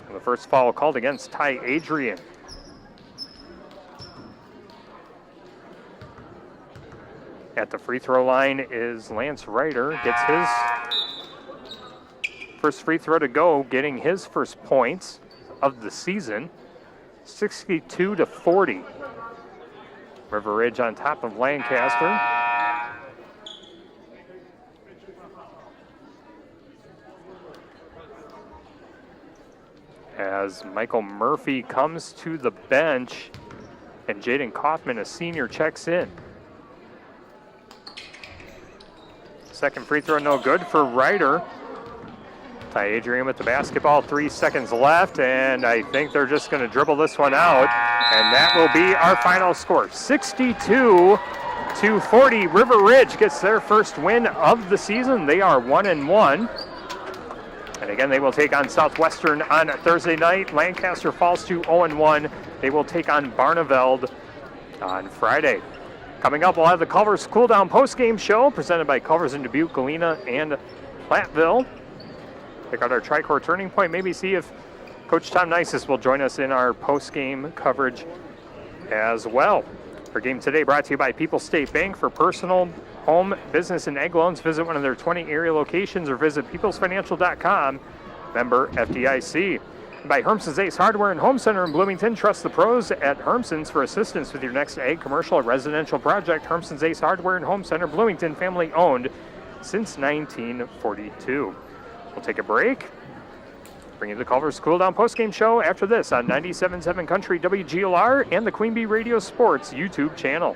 And the first foul called against Ty Adrian. At the free throw line is Lance Ryder. Gets his first free throw to go, getting his first points of the season. 62-40. River Ridge on top of Lancaster. As Michael Murphy comes to the bench and Jaden Kaufman, a senior, checks in. Second free throw no good for Ryder. Ty Adrian with the basketball, 3 seconds left, and I think they're just going to dribble this one out, and that will be our final score. 62-40. River Ridge gets their first win of the season. They are 1-1. And again, they will take on Southwestern on Thursday night. Lancaster falls to 0-1. They will take on Barneveld on Friday. Coming up, we'll have the Culver's Cool Down post-game show presented by Culver's in Dubuque, Galena, and Platteville. Pick out our Tricor Turning Point. Maybe see if Coach Tom Nices will join us in our post-game coverage as well. Our game today brought to you by People's State Bank. For personal, home, business, and egg loans, visit one of their 20 area locations or visit peoplesfinancial.com. Member FDIC. By Hermson's Ace Hardware and Home Center in Bloomington. Trust the pros at Hermson's for assistance with your next ag, commercial, or residential project. Hermson's Ace Hardware and Home Center, Bloomington, family owned since 1942. We'll take a break. Bring you the Culver's Cool Down postgame show after this on 97.7 Country WGLR and the Queen Bee Radio Sports YouTube channel.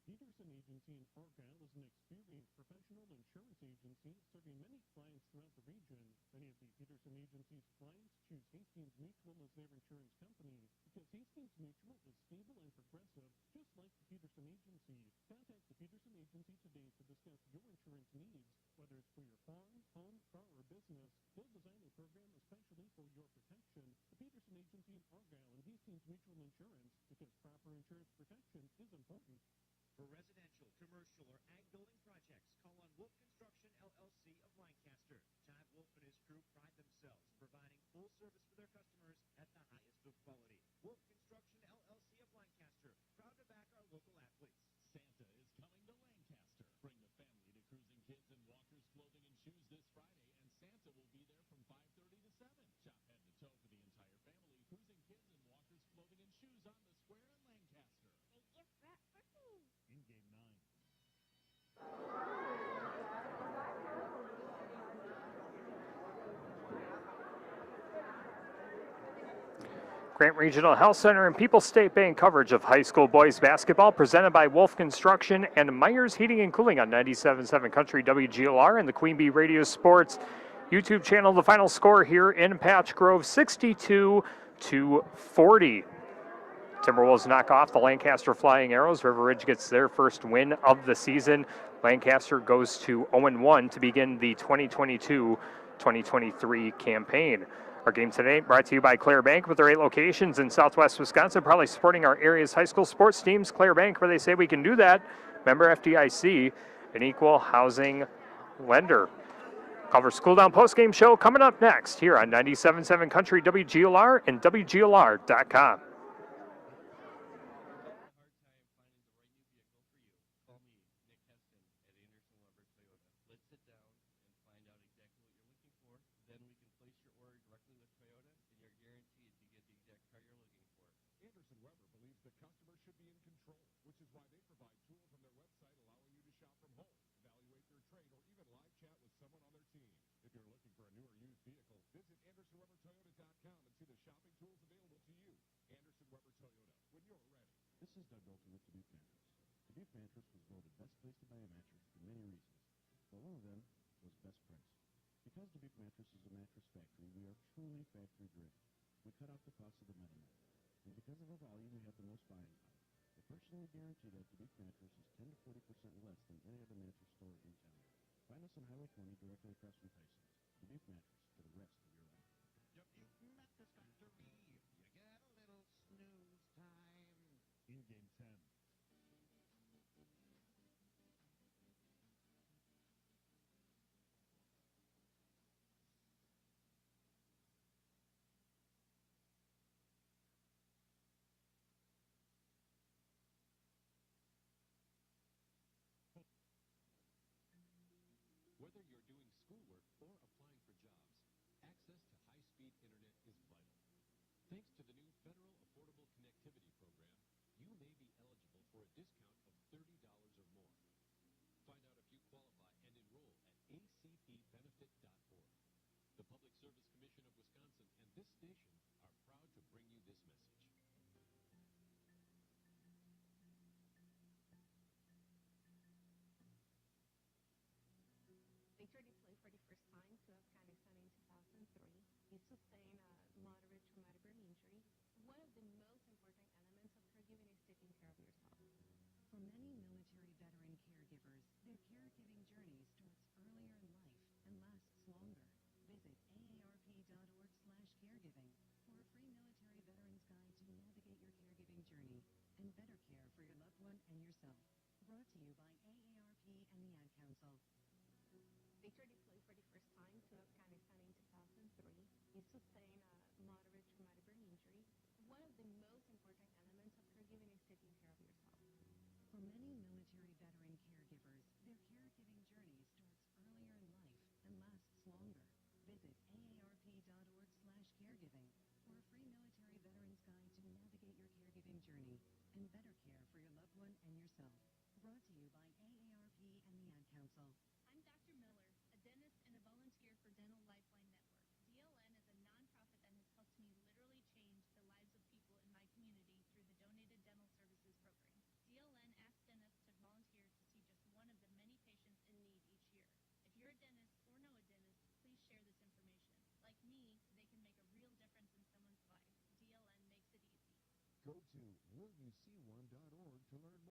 Peterson Agency in Fort Cal is an experienced professional insurance agency serving many clients throughout the region. Many of the Peterson Agency's clients choose Hastings Mutual as their insurance company because Hastings Mutual is stable and progressive, just like the Peterson Agency. Contact the Peterson Agency today to discuss your insurance needs, whether it's for your farm, home, car, or business. They'll design a program especially for your protection. Mutual Insurance, because proper insurance protection is important. For residential, commercial, or ag building projects, call on Wolf Construction, LLC of Lancaster. Todd Wolf and his crew pride themselves providing full service for their customers at the highest of quality. Wolf Construction, LLC of Lancaster, proud to back our local athletes. Santa is coming to Lancaster. Bring the family to Cruising Kids and Walker's Clothing and Shoes this Friday, and Santa will be there from 5:30 to 7. Shop head to toe for the entire family. Cruising Kids and Walker's Clothing and Shoes on the square in Lancaster. They gift wrap for me. In Game 9. Grant Regional Health Center and People's State Bank coverage of high school boys basketball presented by Wolf Construction and Myers Heating and Cooling on 97.7 Country WGLR and the Queen Bee Radio Sports YouTube channel. The final score here in Patch Grove, 62-40. Timberwolves knock off the Lancaster Flying Arrows. River Ridge gets their first win of the season. Lancaster goes to 0-1 to begin the 2022-2023 campaign. Our game today brought to you by Clare Bank with their 8 locations in Southwest Wisconsin, probably supporting our area's high school sports teams. Clare Bank, where they say we can do that. Member FDIC, an equal housing lender. Cover School Down postgame show coming up next here on 97.7 Country WGLR and WGLR.com. Anderson Weber believes the customer should be in control, which is why they provide tools on their website allowing you to shop from home, evaluate their trade, or even live chat with someone on their team. If you're looking for a new or used vehicle, visit AndersonWeberToyota.com and see the shopping tools available to you. Anderson Weber Toyota, when you're ready. This is Doug Bolton with Dubuque Mattress. Dubuque Mattress was voted best place to buy a mattress for many reasons, but one of them was best price. Because Dubuque Mattress is a mattress factory, we are truly factory-driven. We cut out the cost of the middleman. And because of our value, we have the most buying power. I personally guarantee that Dubuque Mattress is 10 to 40% less than any other mattress store in town. Find us on Highway 20 directly across from Tyson's. Dubuque Mattress for the rest of your life. Dubuque Mattress Factory, you get a little snooze time. In Game 10. Whether you're doing schoolwork or applying for jobs, access to high-speed internet is vital. Thanks to the new Federal Affordable Connectivity Program, you may be eligible for a discount of $30 or more. Find out if you qualify and enroll at acpbenefit.org. The Public Service Commission of Wisconsin and this station are proud to bring you this message. Victory play for the first time to Afghanistan in 2003. He sustained a moderate traumatic brain injury. One of the most important elements of caregiving is taking care of yourself. For many military veteran caregivers, their caregiving journey starts earlier in life and lasts longer. Visit aarp.org/caregiving for a free military veterans guide to navigate your caregiving journey and better care for your loved one and yourself. Brought to you by AARP and the Ad Council. Victor deployed for the first time to Afghanistan in 2003. He sustained a moderate traumatic brain injury. One of the most important elements of caregiving is taking care of yourself. For many military veteran caregivers, their caregiving journey starts earlier in life and lasts longer. Visit aarp.org/caregiving for a free military veterans guide to navigate your caregiving journey and better care for your loved one and yourself. Brought to you by AARP and the Ad Council. I'm Dr. Miller, a dentist and a volunteer for Dental Lifeline Network. DLN is a nonprofit that has helped me literally change the lives of people in my community through the Donated Dental Services Program. DLN asks dentists to volunteer to see just one of the many patients in need each year. If you're a dentist or know a dentist, please share this information. Like me, they can make a real difference in someone's life. DLN makes it easy. Go to willyouseeone.org to learn more.